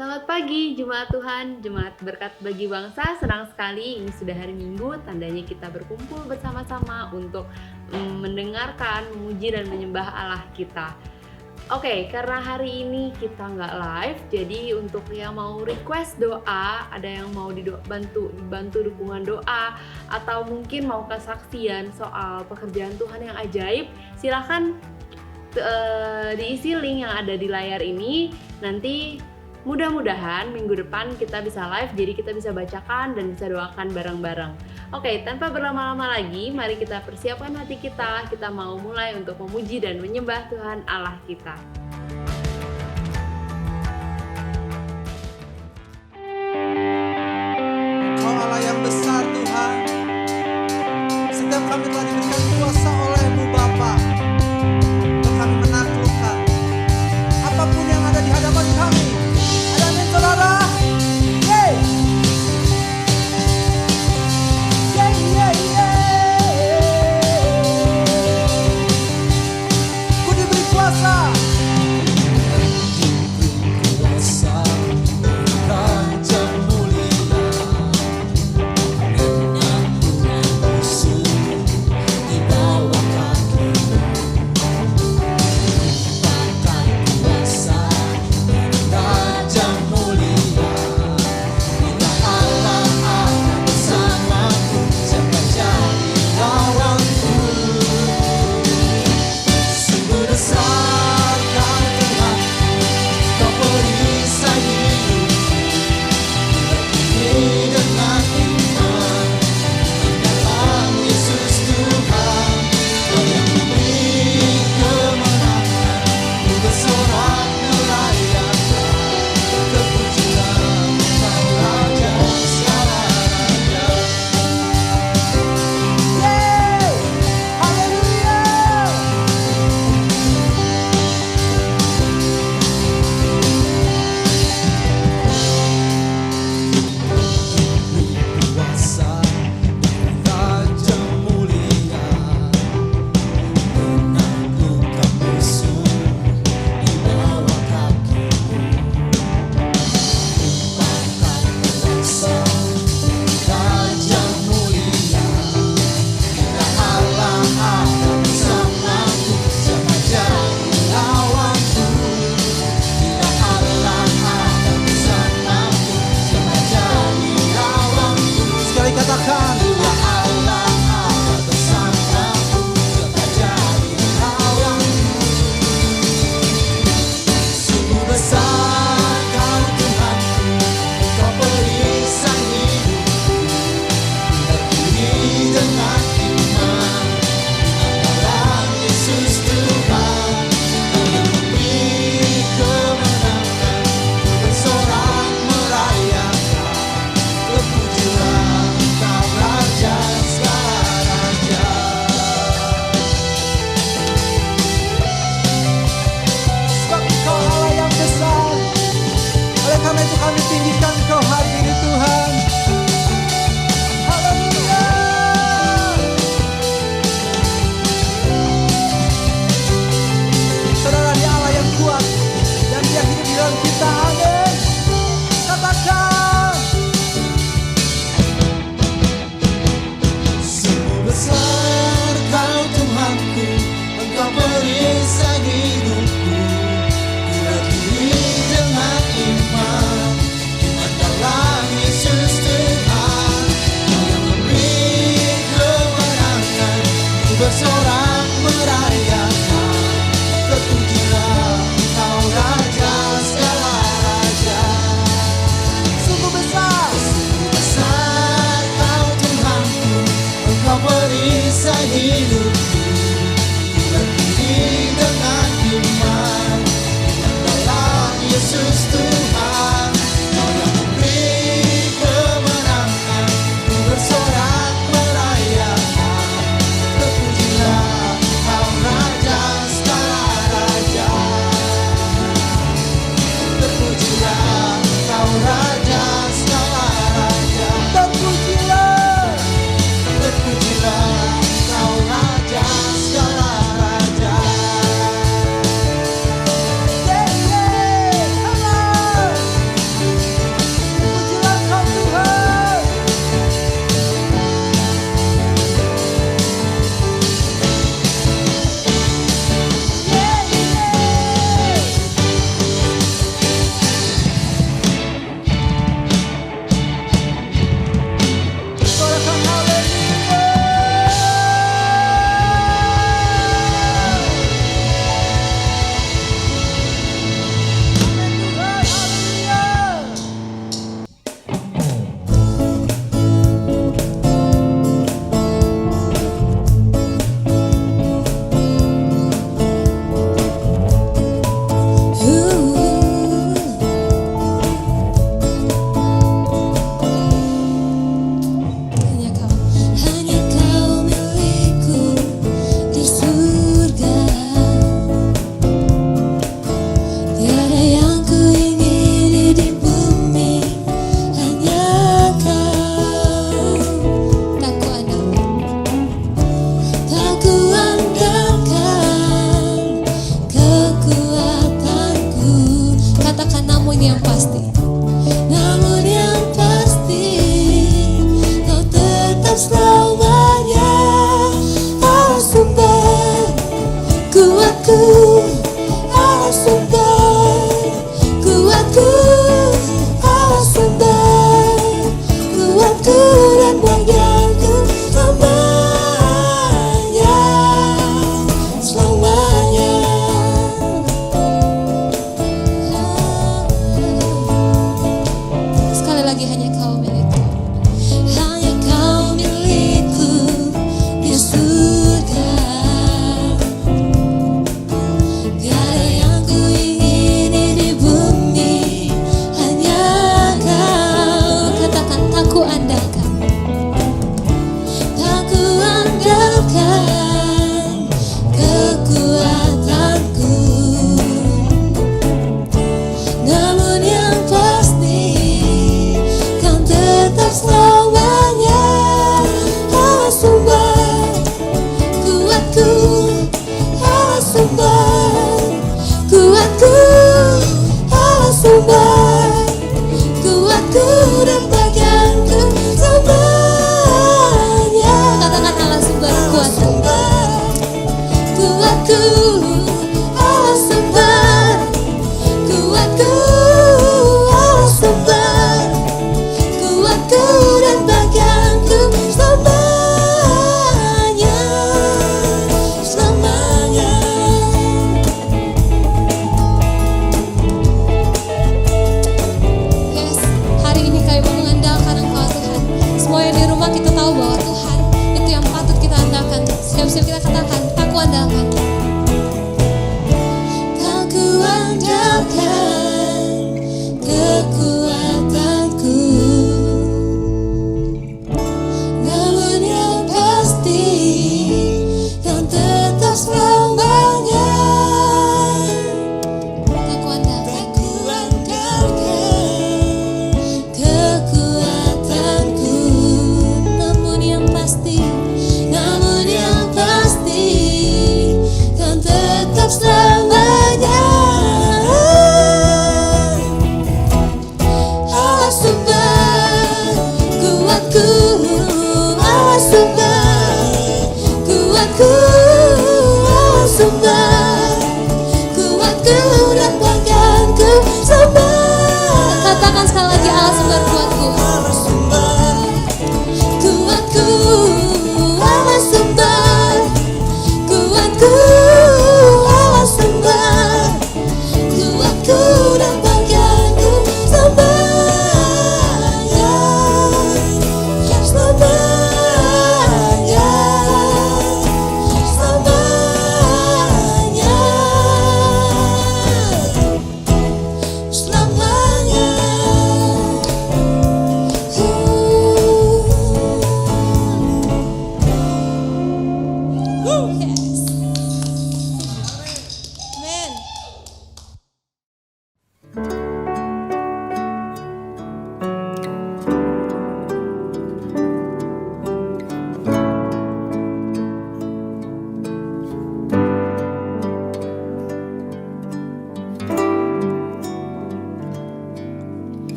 Selamat pagi, Jemaat Tuhan, Jemaat Berkat Bagi Bangsa. Senang sekali, ini sudah hari Minggu, tandanya kita berkumpul bersama-sama untuk mendengarkan, memuji, dan menyembah Allah kita. Oke, karena hari ini kita nggak live, jadi untuk yang mau request doa, ada yang mau dibantu dukungan doa, atau mungkin mau kesaksian soal pekerjaan Tuhan yang ajaib, silahkan diisi link yang ada di layar ini. Nanti mudah-mudahan minggu depan kita bisa live, jadi kita bisa bacakan dan bisa doakan bareng-bareng. Oke, tanpa berlama-lama lagi, mari kita persiapkan hati kita. Kita mau mulai untuk memuji dan menyembah Tuhan Allah kita. Engkau Allah yang besar Tuhan. Setiap kami telah diberikan kuasa oleh-Mu Bapa untuk kami menaklukkan apapun yang ada di hadapan kami. Ada amin saudara? Yeay! Yeay, yeay, yeay! Ku diberi kuasa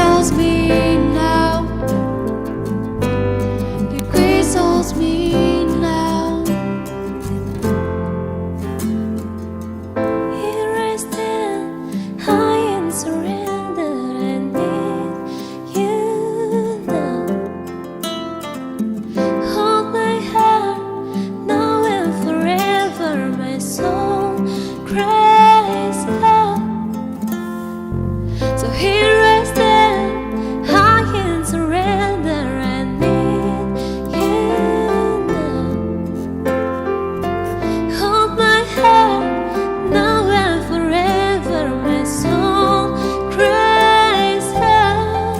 holds me now. Your grace holds me now. Here I stand, high and surrender. I need you now. Hold my hand now and forever. My soul cries out. So here I stand, high and surrender. I need you now. Hold my hand now and forever. My soul cries out.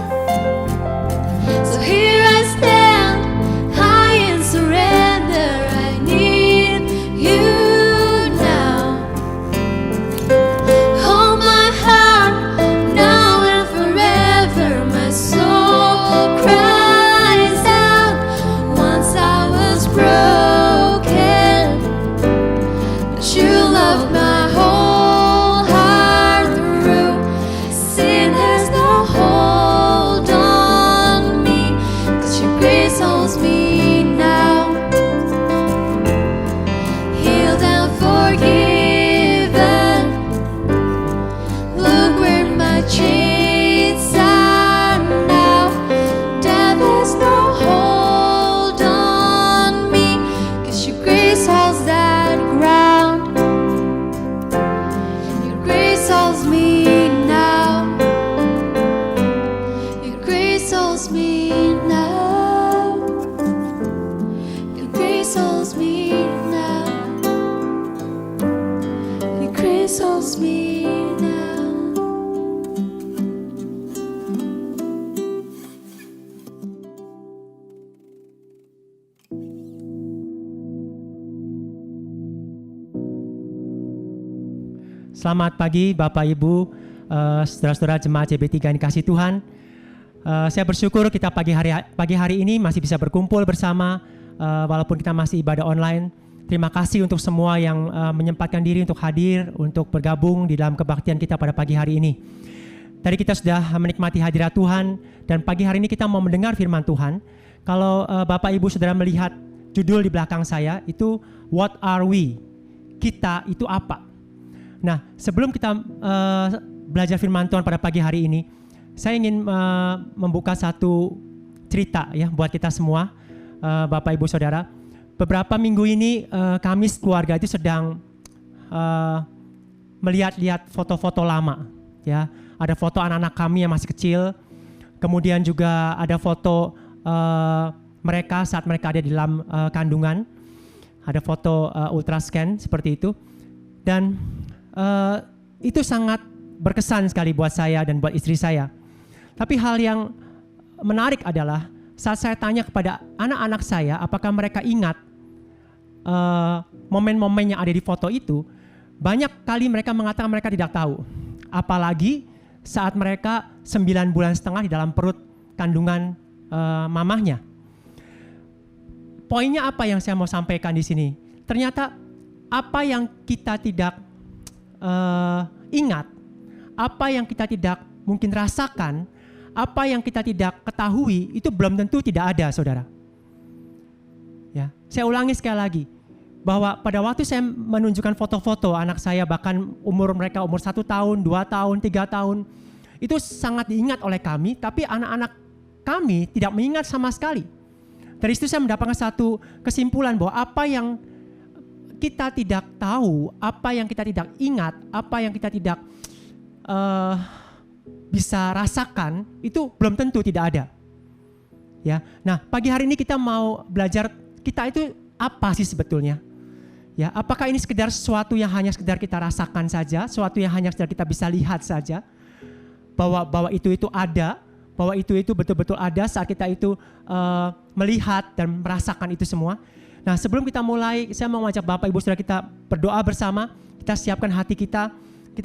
So here I stand, high and surrender. I need you now. Hold my heart now and forever. My soul cries out. Once I was broken, but you loved my whole heart through. Sin has no hold on me, 'cause your grace holds me now. Healed and forgiven. Look where my chains are now. Death has no hold on me, 'cause your grace holds that ground. Your grace holds me now. Your grace holds me now. Your grace holds me now. Your grace holds me now. Selamat pagi Bapak Ibu, saudara-saudara jemaat JB3 yang dikasihi Tuhan. Saya bersyukur kita pagi hari ini masih bisa berkumpul bersama, walaupun kita masih ibadah online. Terima kasih untuk semua yang menyempatkan diri untuk hadir, untuk bergabung di dalam kebaktian kita pada pagi hari ini. Tadi kita sudah menikmati hadirat Tuhan, dan pagi hari ini kita mau mendengar firman Tuhan. Kalau Bapak Ibu Saudara melihat judul di belakang saya, itu What Are We? Kita itu apa? Nah, sebelum kita belajar firman Tuhan pada pagi hari ini, saya ingin membuka satu cerita ya buat kita semua, Bapak Ibu Saudara. Beberapa minggu ini kami keluarga itu sedang melihat-lihat foto-foto lama ya. Ada foto anak-anak kami yang masih kecil, kemudian juga ada foto mereka saat mereka ada di dalam kandungan. Ada foto ultrascan seperti itu. Dan itu sangat berkesan sekali buat saya dan buat istri saya. Tapi hal yang menarik adalah saat saya tanya kepada anak-anak saya apakah mereka ingat momen-momen yang ada di foto itu, banyak kali mereka mengatakan mereka tidak tahu. Apalagi saat mereka 9,5 bulan di dalam perut kandungan mamahnya. Poinnya apa yang saya mau sampaikan di sini? Ternyata apa yang kita tidak ingat, apa yang kita tidak mungkin rasakan, apa yang kita tidak ketahui, itu belum tentu tidak ada, saudara. Ya, saya ulangi sekali lagi, bahwa pada waktu saya menunjukkan foto-foto anak saya, bahkan mereka umur 1 tahun, 2 tahun, 3 tahun, itu sangat diingat oleh kami, tapi anak-anak kami tidak mengingat sama sekali. Dari situ saya mendapatkan satu kesimpulan bahwa apa yang kita tidak tahu, apa yang kita tidak ingat, apa yang kita tidak bisa rasakan, itu belum tentu tidak ada. Ya, nah pagi hari ini kita mau belajar kita itu apa sih sebetulnya? Ya, apakah ini sekedar sesuatu yang hanya sekedar kita rasakan saja, sesuatu yang hanya sekedar kita bisa lihat saja, bahwa itu ada, bahwa itu betul-betul ada saat kita itu melihat dan merasakan itu semua. Nah, sebelum kita mulai, saya mau mengajak Bapak Ibu Saudara kita berdoa bersama. Kita siapkan hati kita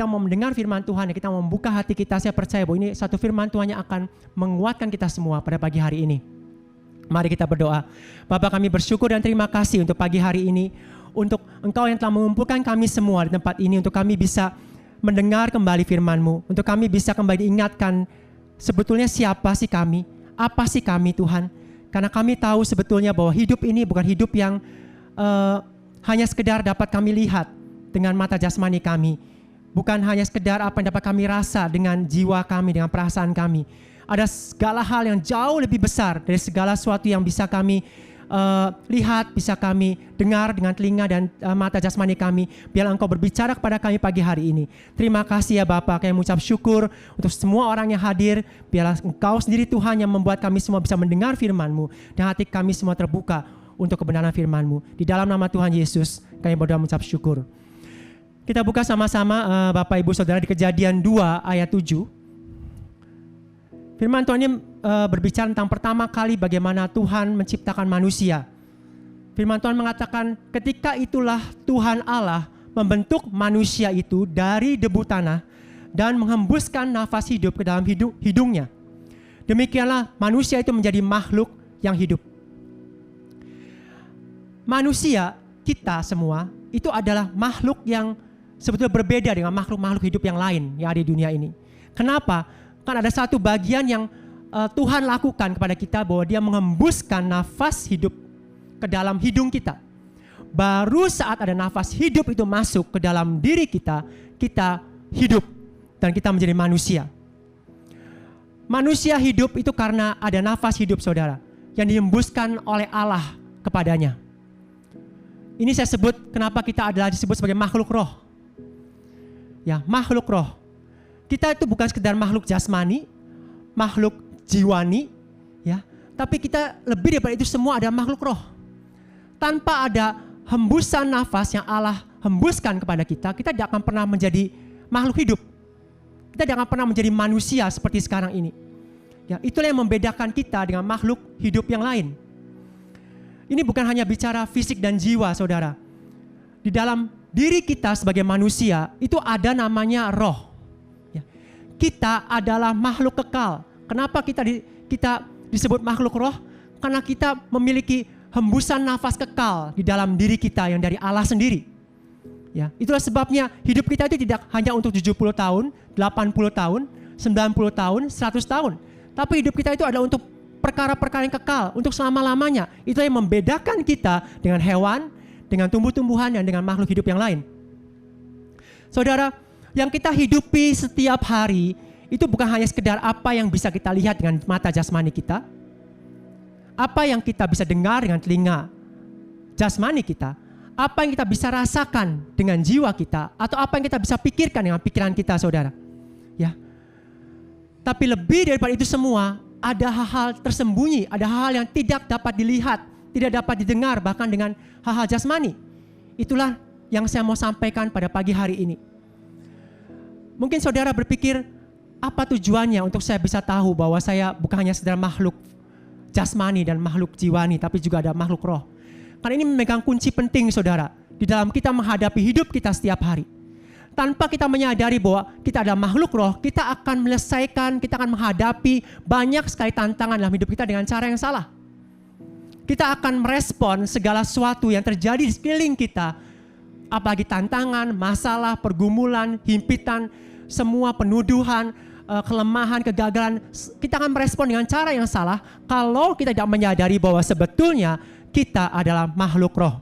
mau mendengar firman Tuhan, kita mau membuka hati kita. Saya percaya bahwa ini satu firman Tuhan yang akan menguatkan kita semua pada pagi hari ini. Mari kita berdoa. Bapa, kami bersyukur dan terima kasih untuk pagi hari ini, untuk Engkau yang telah mengumpulkan kami semua di tempat ini, untuk kami bisa mendengar kembali firman-Mu, untuk kami bisa kembali diingatkan sebetulnya siapa sih kami? Apa sih kami Tuhan? Karena kami tahu sebetulnya bahwa hidup ini bukan hidup yang hanya sekedar dapat kami lihat dengan mata jasmani kami. Bukan hanya sekedar apa yang dapat kami rasa dengan jiwa kami, dengan perasaan kami. Ada segala hal yang jauh lebih besar dari segala sesuatu yang bisa kami lihat, bisa kami dengar dengan telinga dan mata jasmani kami. Biar Engkau berbicara kepada kami pagi hari ini. Terima kasih ya Bapak, kami mengucap syukur untuk semua orang yang hadir. Biarlah Engkau sendiri Tuhan yang membuat kami semua bisa mendengar firman-Mu, dan hati kami semua terbuka untuk kebenaran firman-Mu. Di dalam nama Tuhan Yesus kami berdoa mengucap syukur. Kita buka sama-sama Bapak Ibu Saudara di Kejadian 2 ayat 7. Firman Tuhan ini berbicara tentang pertama kali bagaimana Tuhan menciptakan manusia. Firman Tuhan mengatakan, ketika itulah Tuhan Allah membentuk manusia itu dari debu tanah dan menghembuskan nafas hidup ke dalam hidungnya. Demikianlah manusia itu menjadi makhluk yang hidup. Manusia, kita semua, itu adalah makhluk yang sebetulnya berbeda dengan makhluk-makhluk hidup yang lain yang ada di dunia ini. Kenapa? Kan ada satu bagian yang Tuhan lakukan kepada kita, bahwa Dia menghembuskan nafas hidup ke dalam hidung kita. Baru saat ada nafas hidup itu masuk ke dalam diri kita, kita hidup dan kita menjadi manusia. Manusia hidup itu karena ada nafas hidup saudara yang dihembuskan oleh Allah kepadanya. Ini saya sebut kenapa kita adalah disebut sebagai makhluk roh. Ya, makhluk roh. Kita itu bukan sekedar makhluk jasmani, makhluk jiwani, ya, tapi kita lebih daripada itu semua ada makhluk roh. Tanpa ada hembusan nafas yang Allah hembuskan kepada kita, kita tidak akan pernah menjadi makhluk hidup. Kita tidak akan pernah menjadi manusia seperti sekarang ini. Ya, itulah yang membedakan kita dengan makhluk hidup yang lain. Ini bukan hanya bicara fisik dan jiwa, saudara. Di dalam diri kita sebagai manusia itu ada namanya roh. Kita adalah makhluk kekal. Kenapa kita disebut makhluk roh? Karena kita memiliki hembusan nafas kekal di dalam diri kita yang dari Allah sendiri. Ya, itulah sebabnya hidup kita itu tidak hanya untuk 70 tahun, 80 tahun, 90 tahun, 100 tahun. Tapi hidup kita itu adalah untuk perkara-perkara yang kekal, untuk selama-lamanya. Itu yang membedakan kita dengan hewan, dengan tumbuh-tumbuhan, dan dengan makhluk hidup yang lain. Saudara, yang kita hidupi setiap hari itu bukan hanya sekedar apa yang bisa kita lihat dengan mata jasmani kita, apa yang kita bisa dengar dengan telinga jasmani kita, apa yang kita bisa rasakan dengan jiwa kita, atau apa yang kita bisa pikirkan dengan pikiran kita, saudara. Ya. Tapi lebih daripada itu semua, ada hal-hal tersembunyi, ada hal-hal yang tidak dapat dilihat, tidak dapat didengar, bahkan dengan hal-hal jasmani. Itulah yang saya mau sampaikan pada pagi hari ini. Mungkin saudara berpikir, apa tujuannya untuk saya bisa tahu bahwa saya bukan hanya sekedar makhluk jasmani dan makhluk jiwani, tapi juga ada makhluk roh. Karena ini memegang kunci penting, saudara, di dalam kita menghadapi hidup kita setiap hari. Tanpa kita menyadari bahwa kita adalah makhluk roh, kita akan menyelesaikan, kita akan menghadapi banyak sekali tantangan dalam hidup kita dengan cara yang salah. Kita akan merespon segala sesuatu yang terjadi di sekeliling kita, apalagi tantangan, masalah, pergumulan, himpitan, semua penuduhan, kelemahan, kegagalan. Kita akan merespon dengan cara yang salah kalau kita tidak menyadari bahwa sebetulnya kita adalah makhluk roh.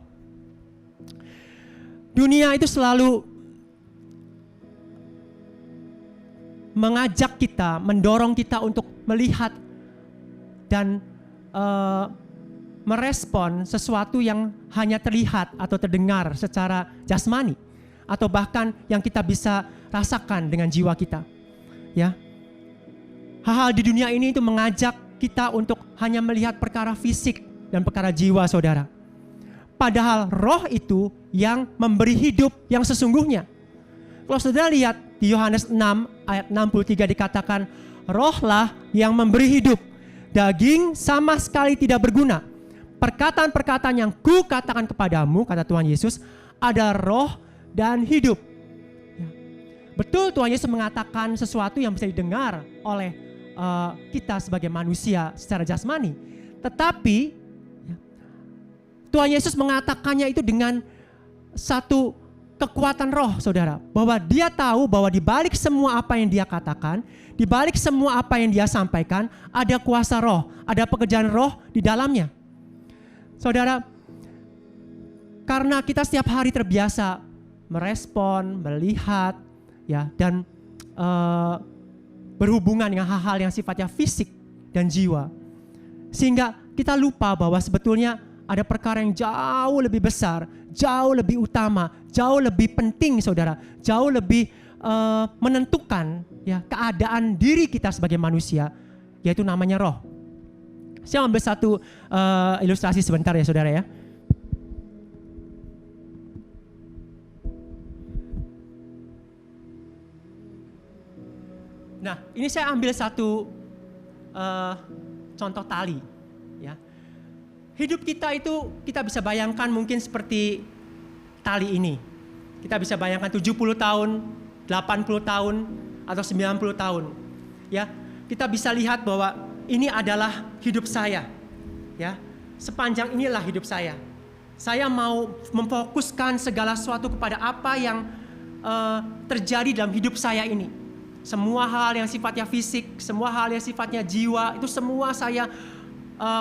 Dunia itu selalu mengajak kita, mendorong kita untuk melihat dan merespon sesuatu yang hanya terlihat atau terdengar secara jasmani, atau bahkan yang kita bisa rasakan dengan jiwa kita. Ya, hal-hal di dunia ini itu mengajak kita untuk hanya melihat perkara fisik dan perkara jiwa, saudara. Padahal roh itu yang memberi hidup yang sesungguhnya. Kalau saudara lihat di Yohanes 6 ayat 63 dikatakan, rohlah yang memberi hidup, daging sama sekali tidak berguna. Perkataan-perkataan yang ku katakan kepadamu, kata Tuhan Yesus, ada roh dan hidup. Ya. Betul, Tuhan Yesus mengatakan sesuatu yang bisa didengar oleh kita sebagai manusia secara jasmani. Tetapi ya, Tuhan Yesus mengatakannya itu dengan satu kekuatan roh, saudara. Bahwa dia tahu bahwa di balik semua apa yang dia katakan, di balik semua apa yang dia sampaikan, ada kuasa roh, ada pekerjaan roh di dalamnya. Saudara, karena kita setiap hari terbiasa merespon, melihat, ya, dan berhubungan dengan hal-hal yang sifatnya fisik dan jiwa, sehingga kita lupa bahwa sebetulnya ada perkara yang jauh lebih besar, jauh lebih utama, jauh lebih penting, saudara, jauh lebih menentukan, ya, keadaan diri kita sebagai manusia, yaitu namanya roh. Saya ambil satu ilustrasi sebentar ya, saudara ya. Nah, ini saya ambil satu contoh tali, ya. Hidup kita itu kita bisa bayangkan mungkin seperti tali ini. Kita bisa bayangkan 70 tahun, 80 tahun, atau 90 tahun. Ya, kita bisa lihat bahwa ini adalah hidup saya. Ya, sepanjang inilah hidup saya. Saya mau memfokuskan segala sesuatu kepada apa yang terjadi dalam hidup saya ini. Semua hal yang sifatnya fisik, semua hal yang sifatnya jiwa, itu semua saya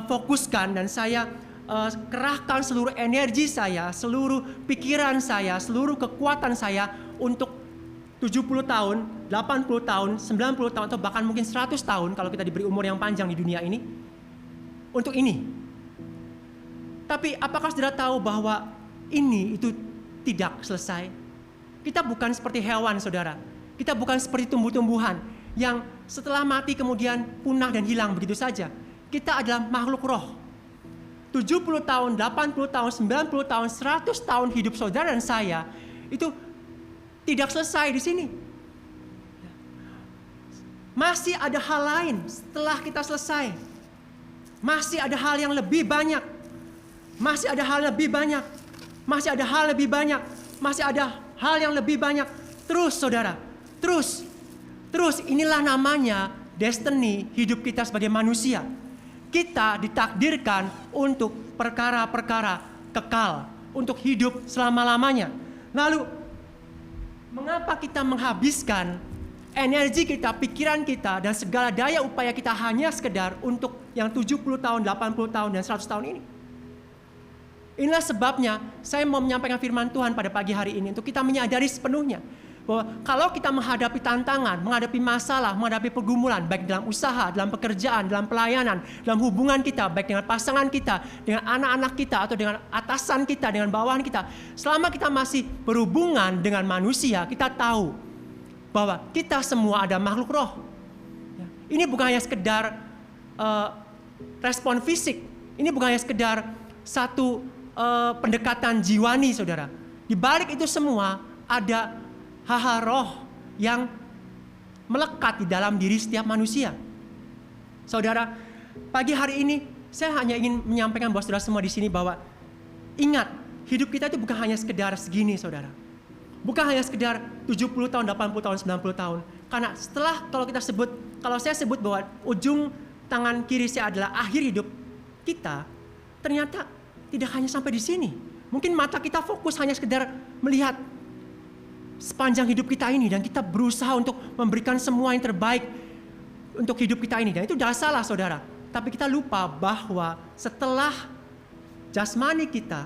fokuskan dan saya kerahkan seluruh energi saya, seluruh pikiran saya, seluruh kekuatan saya untuk 70 tahun, 80 tahun, 90 tahun, atau bahkan mungkin 100 tahun kalau kita diberi umur yang panjang di dunia ini, untuk ini. Tapi apakah saudara tahu bahwa ini itu tidak selesai? Kita bukan seperti hewan, saudara. Kita bukan seperti tumbuh-tumbuhan yang setelah mati kemudian punah dan hilang begitu saja. Kita adalah makhluk roh. 70 tahun, 80 tahun, 90 tahun, 100 tahun hidup saudara dan saya itu tidak selesai di sini. Masih ada hal lain setelah kita selesai. Masih ada hal yang lebih banyak. Masih ada hal lebih banyak. Masih ada hal lebih banyak. Masih ada hal yang lebih banyak. Terus, saudara. Terus inilah namanya destiny hidup kita sebagai manusia. Kita ditakdirkan untuk perkara-perkara kekal, untuk hidup selama-lamanya. Lalu, mengapa kita menghabiskan energi kita, pikiran kita, dan segala daya upaya kita hanya sekedar untuk yang 70 tahun, 80 tahun, dan 100 tahun ini? Inilah sebabnya saya mau menyampaikan firman Tuhan pada pagi hari ini untuk kita menyadari sepenuhnya bahwa kalau kita menghadapi tantangan, menghadapi masalah, menghadapi pergumulan, baik dalam usaha, dalam pekerjaan, dalam pelayanan, dalam hubungan kita, baik dengan pasangan kita, dengan anak-anak kita, atau dengan atasan kita, dengan bawahan kita, selama kita masih berhubungan dengan manusia, kita tahu bahwa kita semua ada makhluk roh. Ini bukan hanya sekedar respon fisik, ini bukan hanya sekedar satu pendekatan jiwani, saudara. Di balik itu semua ada hal-hal roh yang melekat di dalam diri setiap manusia. Saudara, pagi hari ini saya hanya ingin menyampaikan buat saudara semua di sini bahwa ingat, hidup kita itu bukan hanya sekedar segini, saudara. Bukan hanya sekedar 70 tahun, 80 tahun, 90 tahun. Karena setelah kalau saya sebut bahwa ujung tangan kiri saya adalah akhir hidup kita, ternyata tidak hanya sampai di sini. Mungkin mata kita fokus hanya sekedar melihat sepanjang hidup kita ini, dan kita berusaha untuk memberikan semua yang terbaik untuk hidup kita ini, dan itu tidak salah, saudara. Tapi kita lupa bahwa setelah jasmani kita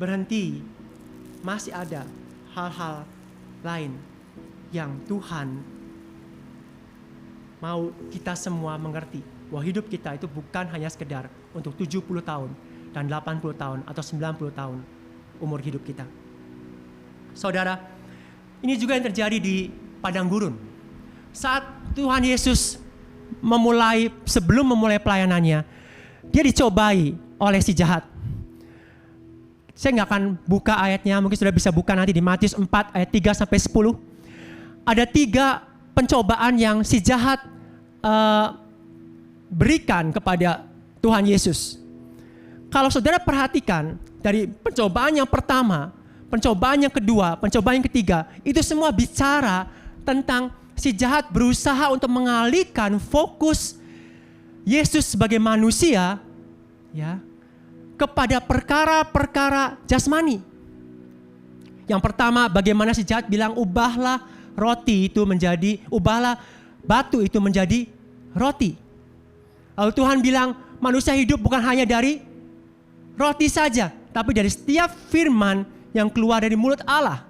berhenti, masih ada hal-hal lain yang Tuhan mau kita semua mengerti bahwa hidup kita itu bukan hanya sekedar untuk 70 tahun dan 80 tahun atau 90 tahun umur hidup kita. Saudara, ini juga yang terjadi di padang gurun. Saat Tuhan Yesus sebelum memulai pelayanannya, dia dicobai oleh si jahat. Saya nggak akan buka ayatnya, mungkin sudah bisa buka nanti di Matius 4 ayat 3 sampai 10. Ada 3 pencobaan yang si jahat berikan kepada Tuhan Yesus. Kalau saudara perhatikan dari pencobaan yang pertama, pencobaan yang kedua, pencobaan yang ketiga, itu semua bicara tentang si jahat berusaha untuk mengalihkan fokus Yesus sebagai manusia, ya, kepada perkara-perkara jasmani. Yang pertama, bagaimana si jahat bilang, ubahlah batu itu menjadi roti. Lalu Tuhan bilang, manusia hidup bukan hanya dari roti saja, tapi dari setiap firman yang keluar dari mulut Allah.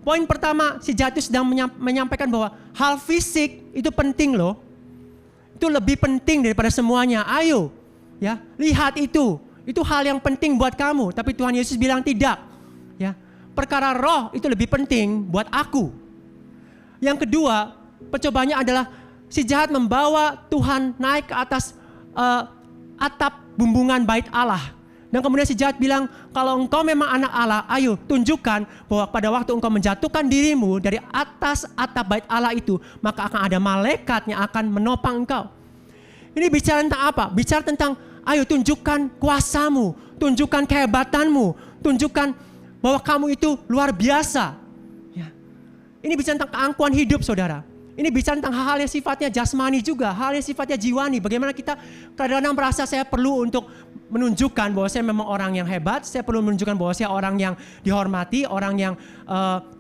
Poin pertama, si jahat itu sedang menyampaikan bahwa hal fisik itu penting loh. Itu lebih penting daripada semuanya. Ayo, ya, lihat itu. Itu hal yang penting buat kamu. Tapi Tuhan Yesus bilang tidak. Ya, perkara roh itu lebih penting buat aku. Yang kedua, percobaannya adalah si jahat membawa Tuhan naik ke atas atap bumbungan bait Allah. Dan kemudian si jahat bilang, kalau engkau memang anak Allah, ayo tunjukkan bahwa pada waktu engkau menjatuhkan dirimu dari atas atap bait Allah itu, maka akan ada malaikat yang akan menopang engkau. Ini bicara tentang apa? Bicara tentang, ayo tunjukkan kuasamu, tunjukkan kehebatanmu, tunjukkan bahwa kamu itu luar biasa. Ya. Ini bicara tentang keangkuhan hidup, saudara. Ini bicara tentang hal-hal yang sifatnya jasmani juga, hal yang sifatnya jiwani. Bagaimana kita kadang-kadang merasa saya perlu untuk menunjukkan bahwa saya memang orang yang hebat, saya perlu menunjukkan bahwa saya orang yang dihormati, orang yang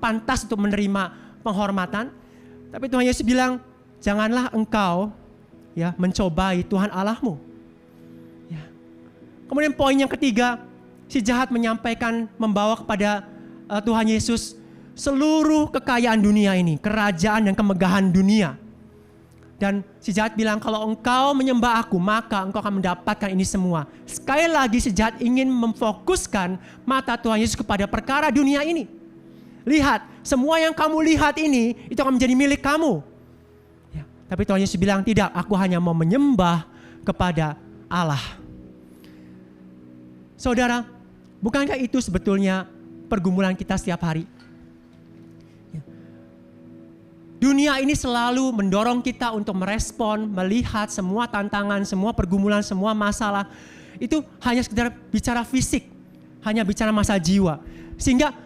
pantas untuk menerima penghormatan. Tapi Tuhan Yesus bilang, janganlah engkau ya mencobai Tuhan Allahmu. Ya. Kemudian poin yang ketiga, si jahat menyampaikan, membawa kepada Tuhan Yesus seluruh kekayaan dunia ini, kerajaan dan kemegahan dunia. Dan si jahat bilang, kalau engkau menyembah aku, maka engkau akan mendapatkan ini semua. Sekali lagi si jahat ingin memfokuskan mata Tuhan Yesus kepada perkara dunia ini. Lihat, semua yang kamu lihat ini, itu akan menjadi milik kamu. Ya, tapi Tuhan Yesus bilang, tidak, aku hanya mau menyembah kepada Allah. Saudara, bukankah itu sebetulnya pergumulan kita setiap hari? Dunia ini selalu mendorong kita untuk merespon, melihat semua tantangan, semua pergumulan, semua masalah. Itu hanya sekedar bicara fisik, hanya bicara masalah jiwa. Sehingga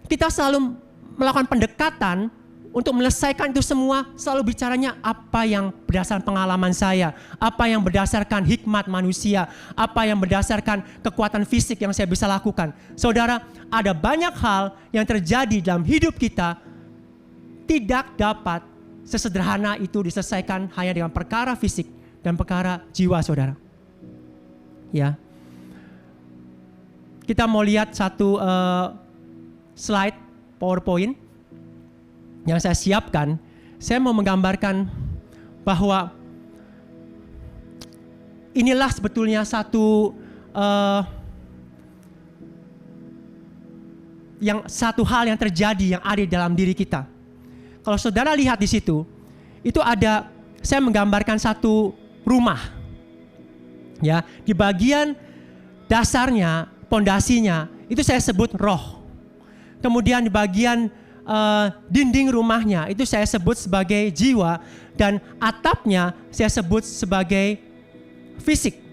kita selalu melakukan pendekatan untuk menyelesaikan itu semua, selalu bicaranya apa yang berdasarkan pengalaman saya, apa yang berdasarkan hikmat manusia, apa yang berdasarkan kekuatan fisik yang saya bisa lakukan. Saudara, ada banyak hal yang terjadi dalam hidup kita tidak dapat sesederhana itu diselesaikan hanya dengan perkara fisik dan perkara jiwa, saudara. Ya, kita mau lihat satu slide PowerPoint yang saya siapkan. Saya mau menggambarkan bahwa inilah sebetulnya satu hal yang terjadi yang ada di dalam diri kita. Kalau saudara lihat di situ, itu ada, saya menggambarkan satu rumah. Ya, di bagian dasarnya, pondasinya, itu saya sebut roh. Kemudian di bagian dinding rumahnya, itu saya sebut sebagai jiwa. Dan atapnya saya sebut sebagai fisik.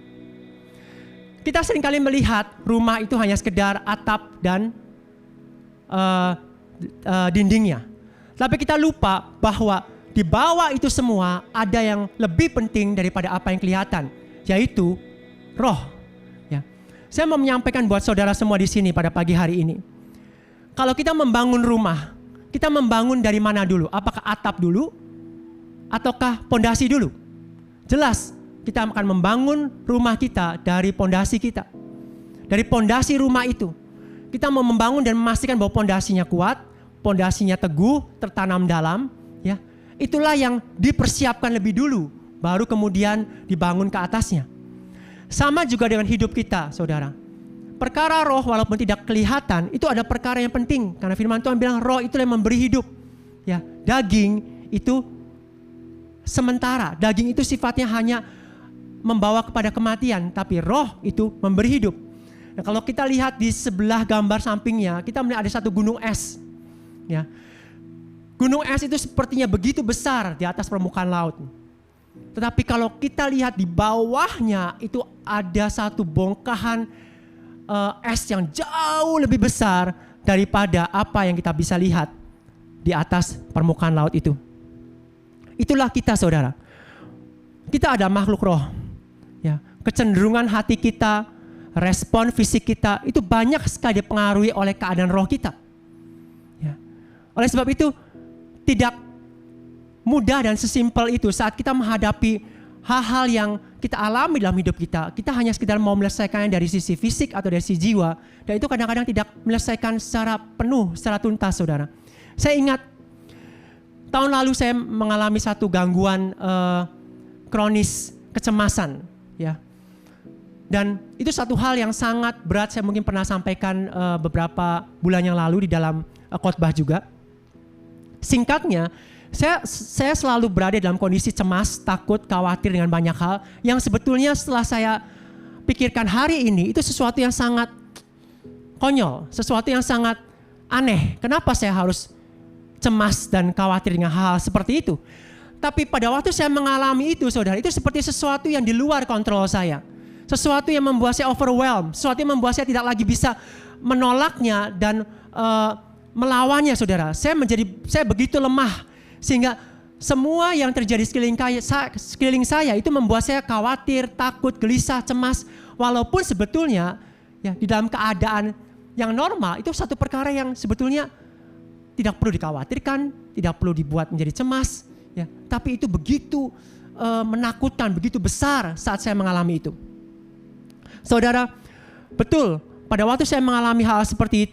Kita seringkali melihat rumah itu hanya sekedar atap dan dindingnya. Tapi kita lupa bahwa di bawah itu semua ada yang lebih penting daripada apa yang kelihatan, yaitu roh. Ya. Saya mau menyampaikan buat saudara semua di sini pada pagi hari ini. Kalau kita membangun rumah, kita membangun dari mana dulu? Apakah atap dulu? Ataukah pondasi dulu? Jelas, kita akan membangun rumah kita dari pondasi kita. Dari pondasi rumah itu. Kita mau membangun dan memastikan bahwa pondasinya kuat, pondasinya teguh, tertanam dalam, ya. Itulah yang dipersiapkan lebih dulu, baru kemudian dibangun ke atasnya. Sama juga dengan hidup kita, saudara. Perkara roh walaupun tidak kelihatan, itu ada perkara yang penting. Karena firman Tuhan bilang roh itu yang memberi hidup. Ya, daging itu sementara. Daging itu sifatnya hanya membawa kepada kematian, tapi roh itu memberi hidup. Nah, kalau kita lihat di sebelah gambar sampingnya, kita melihat ada satu gunung es. Ya. Gunung es itu sepertinya begitu besar di atas permukaan laut. Tetapi kalau kita lihat di bawahnya itu ada satu bongkahan es yang jauh lebih besar daripada apa yang kita bisa lihat di atas permukaan laut itu. Itulah kita, saudara. Kita ada makhluk roh. Ya. Kecenderungan hati kita, respon fisik kita itu banyak sekali dipengaruhi oleh keadaan roh kita. Oleh sebab itu, tidak mudah dan sesimpel itu saat kita menghadapi hal-hal yang kita alami dalam hidup kita. Kita hanya sekedar mau menyelesaikannya dari sisi fisik atau dari sisi jiwa. Dan itu kadang-kadang tidak menyelesaikan secara penuh, secara tuntas, saudara. Saya ingat tahun lalu saya mengalami satu gangguan kronis kecemasan, ya. Dan itu satu hal yang sangat berat. Saya mungkin pernah sampaikan beberapa bulan yang lalu di dalam khotbah juga. Singkatnya, saya selalu berada dalam kondisi cemas, takut, khawatir dengan banyak hal yang sebetulnya setelah saya pikirkan hari ini itu sesuatu yang sangat konyol, sesuatu yang sangat aneh. Kenapa saya harus cemas dan khawatir dengan hal seperti itu? Tapi pada waktu saya mengalami itu, saudara, itu seperti sesuatu yang di luar kontrol saya. Sesuatu yang membuat saya overwhelmed, sesuatu yang membuat saya tidak lagi bisa menolaknya dan melawannya, saudara. Saya begitu lemah sehingga semua yang terjadi sekeliling saya itu membuat saya khawatir, takut, gelisah, cemas. Walaupun sebetulnya ya di dalam keadaan yang normal itu satu perkara yang sebetulnya tidak perlu dikhawatirkan, tidak perlu dibuat menjadi cemas. Ya, tapi itu begitu menakutkan, begitu besar saat saya mengalami itu. Saudara, betul pada waktu saya mengalami hal seperti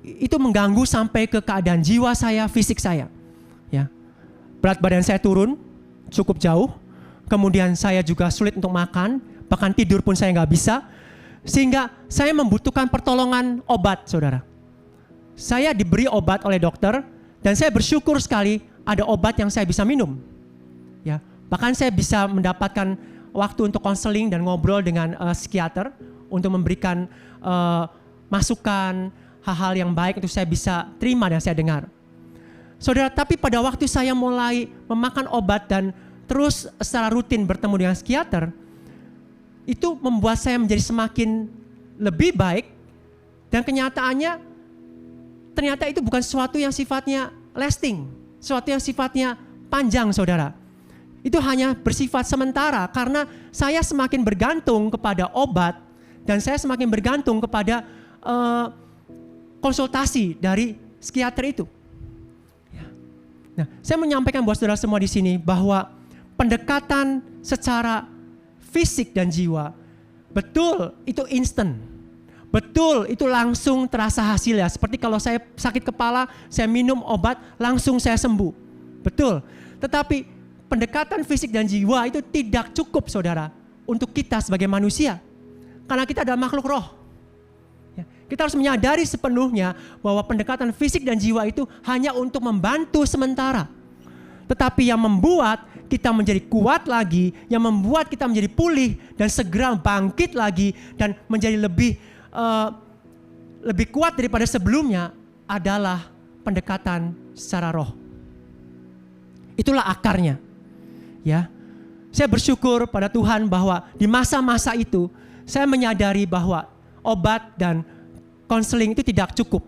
itu mengganggu sampai ke keadaan jiwa saya, fisik saya. Ya, berat badan saya turun cukup jauh, kemudian saya juga sulit untuk makan, bahkan tidur pun saya nggak bisa, sehingga saya membutuhkan pertolongan obat, saudara. Saya diberi obat oleh dokter dan saya bersyukur sekali ada obat yang saya bisa minum. Ya, bahkan saya bisa mendapatkan waktu untuk konseling dan ngobrol dengan psikiater untuk memberikan masukan hal-hal yang baik untuk saya bisa terima dan saya dengar. Saudara, tapi pada waktu saya mulai memakan obat dan terus secara rutin bertemu dengan psikiater, itu membuat saya menjadi semakin lebih baik dan kenyataannya ternyata itu bukan sesuatu yang sifatnya lasting, sesuatu yang sifatnya panjang, saudara. Itu hanya bersifat sementara karena saya semakin bergantung kepada obat dan saya semakin bergantung kepada konsultasi dari psikiater itu. Nah, saya menyampaikan buat saudara semua di sini bahwa pendekatan secara fisik dan jiwa betul itu instan. Betul itu langsung terasa hasilnya. Seperti kalau saya sakit kepala, saya minum obat, langsung saya sembuh. Betul. Tetapi pendekatan fisik dan jiwa itu tidak cukup, saudara, untuk kita sebagai manusia. Karena kita adalah makhluk roh. Ya, kita harus menyadari sepenuhnya bahwa pendekatan fisik dan jiwa itu hanya untuk membantu sementara. Tetapi yang membuat kita menjadi kuat lagi, yang membuat kita menjadi pulih dan segera bangkit lagi dan menjadi lebih kuat daripada sebelumnya adalah pendekatan secara roh. Itulah akarnya. Ya, saya bersyukur pada Tuhan bahwa di masa-masa itu saya menyadari bahwa obat dan konseling itu tidak cukup.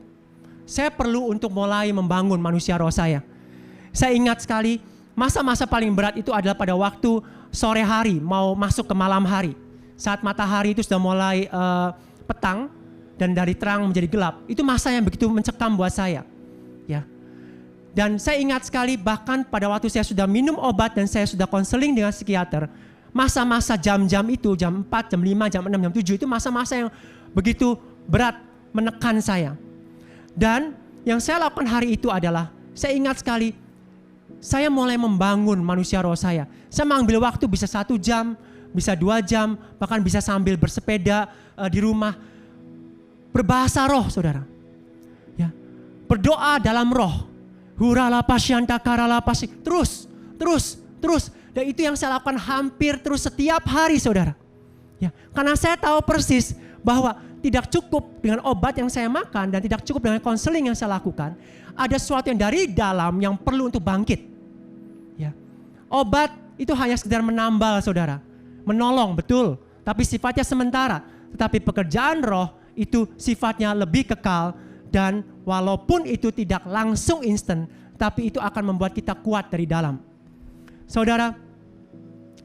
Saya perlu untuk mulai membangun manusia roh saya. Saya ingat sekali masa-masa paling berat itu adalah pada waktu sore hari mau masuk ke malam hari. Saat matahari itu sudah mulai petang dan dari terang menjadi gelap. Itu masa yang begitu mencekam buat saya. Ya. Dan saya ingat sekali bahkan pada waktu saya sudah minum obat dan saya sudah konseling dengan psikiater, masa-masa jam-jam itu, jam 4, jam 5, jam 6, jam 7 itu masa-masa yang begitu berat menekan saya. Dan yang saya lakukan hari itu adalah, saya ingat sekali, saya mulai membangun manusia roh saya. Saya mengambil waktu bisa 1 jam, bisa 2 jam, bahkan bisa sambil bersepeda di rumah. Berbahasa roh, saudara. Ya. Berdoa dalam roh. Terus. Dan itu yang saya lakukan hampir terus setiap hari, saudara. Ya, karena saya tahu persis bahwa tidak cukup dengan obat yang saya makan dan tidak cukup dengan konseling yang saya lakukan. Ada sesuatu yang dari dalam yang perlu untuk bangkit. Ya. Obat itu hanya sekedar menambal, saudara. Menolong, betul. Tapi sifatnya sementara. Tetapi pekerjaan roh itu sifatnya lebih kekal. Dan walaupun itu tidak langsung instan, tapi itu akan membuat kita kuat dari dalam. Saudara,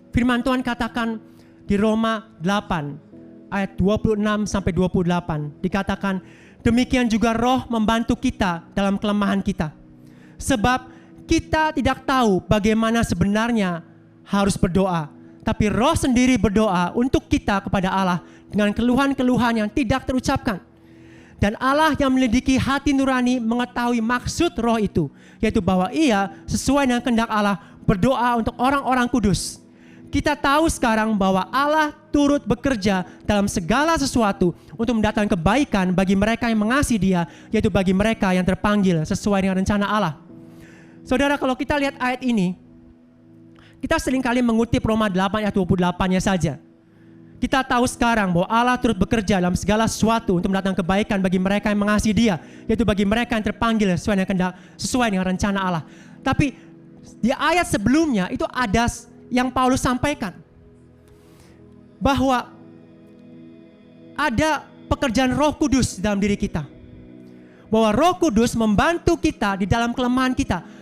firman Tuhan katakan di Roma 8 ayat 26 sampai 28 dikatakan, demikian juga roh membantu kita dalam kelemahan kita. Sebab kita tidak tahu bagaimana sebenarnya harus berdoa. Tapi Roh sendiri berdoa untuk kita kepada Allah dengan keluhan-keluhan yang tidak terucapkan. Dan Allah yang melidiki hati nurani mengetahui maksud Roh itu, yaitu bahwa Ia sesuai dengan kehendak Allah berdoa untuk orang-orang kudus. Kita tahu sekarang bahwa Allah turut bekerja dalam segala sesuatu untuk mendatangkan kebaikan bagi mereka yang mengasihi Dia, yaitu bagi mereka yang terpanggil sesuai dengan rencana Allah. Saudara, kalau kita lihat ayat ini, kita seringkali mengutip Roma 8 ayat 28-nya saja. Kita tahu sekarang bahwa Allah turut bekerja dalam segala sesuatu untuk mendatangkan kebaikan bagi mereka yang mengasihi Dia, yaitu bagi mereka yang terpanggil sesuai dengan rencana Allah. Tapi di ayat sebelumnya itu ada yang Paulus sampaikan, bahwa ada pekerjaan Roh Kudus dalam diri kita, bahwa Roh Kudus membantu kita di dalam kelemahan kita.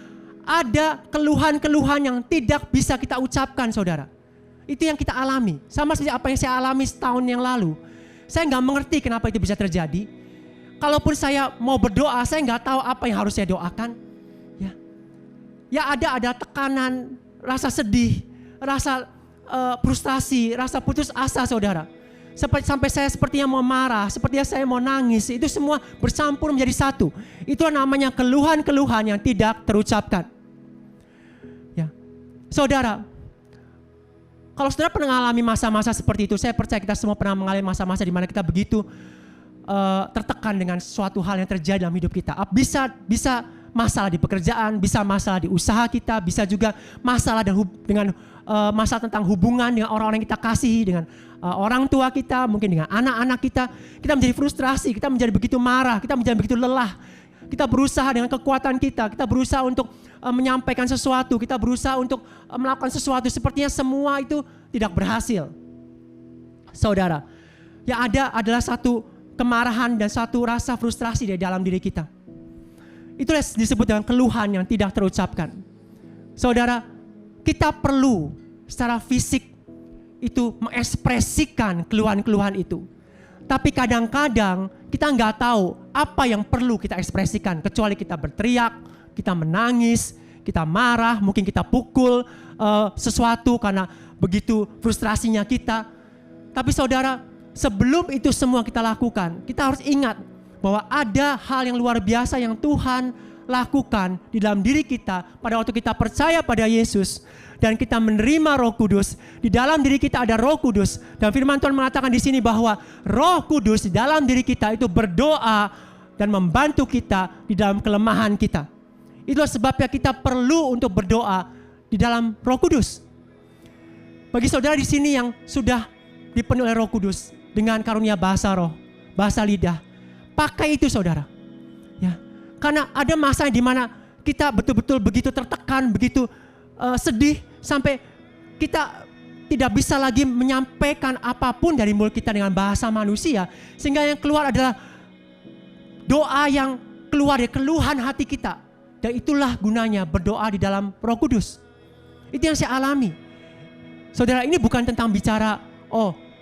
Ada keluhan-keluhan yang tidak bisa kita ucapkan, saudara. Itu yang kita alami. Sama seperti apa yang saya alami setahun yang lalu. Saya nggak mengerti kenapa itu bisa terjadi. Kalaupun saya mau berdoa, saya nggak tahu apa yang harus saya doakan. Ya ada tekanan, rasa sedih, rasa frustasi, rasa putus asa, saudara. Sampai saya sepertinya mau marah, sepertinya saya mau nangis. Itu semua bercampur menjadi satu. Itu namanya keluhan-keluhan yang tidak terucapkan. Ya, saudara, kalau saudara pernah mengalami masa-masa seperti itu, saya percaya kita semua pernah mengalami masa-masa di mana kita begitu tertekan dengan suatu hal yang terjadi dalam hidup kita. Bisa masalah di pekerjaan, bisa masalah di usaha kita, bisa juga masalah dengan masalah tentang hubungan dengan orang-orang yang kita kasihi, dengan orang tua kita, mungkin dengan anak-anak kita. Kita menjadi frustrasi, kita menjadi begitu marah, kita menjadi begitu lelah. Kita berusaha dengan kekuatan kita berusaha untuk menyampaikan sesuatu, kita berusaha untuk melakukan sesuatu, sepertinya semua itu tidak berhasil. Saudara, yang ada adalah satu kemarahan dan satu rasa frustrasi di dalam diri kita. Itulah disebut dengan keluhan yang tidak terucapkan. Saudara, kita perlu secara fisik itu mengekspresikan keluhan-keluhan itu. Tapi kadang-kadang kita nggak tahu apa yang perlu kita ekspresikan, kecuali kita berteriak, kita menangis, kita marah, mungkin kita pukul sesuatu karena begitu frustrasinya kita. Tapi saudara, sebelum itu semua kita lakukan, kita harus ingat bahwa ada hal yang luar biasa yang Tuhan lakukan di dalam diri kita pada waktu kita percaya pada Yesus dan kita menerima Roh Kudus. Di dalam diri kita ada Roh Kudus, dan firman Tuhan mengatakan di sini bahwa Roh Kudus di dalam diri kita itu berdoa dan membantu kita di dalam kelemahan kita. Itulah sebabnya kita perlu untuk berdoa di dalam Roh Kudus. Bagi saudara di sini yang sudah dipenuhi oleh Roh Kudus dengan karunia bahasa roh, bahasa lidah, pakai itu, saudara. Ya, karena ada masa di mana kita betul-betul begitu tertekan, begitu sedih, sampai kita tidak bisa lagi menyampaikan apapun dari mulut kita dengan bahasa manusia, sehingga yang keluar adalah doa yang keluar dari keluhan hati kita. Dan itulah gunanya berdoa di dalam Roh Kudus. Itu yang saya alami. Saudara, ini bukan tentang bicara,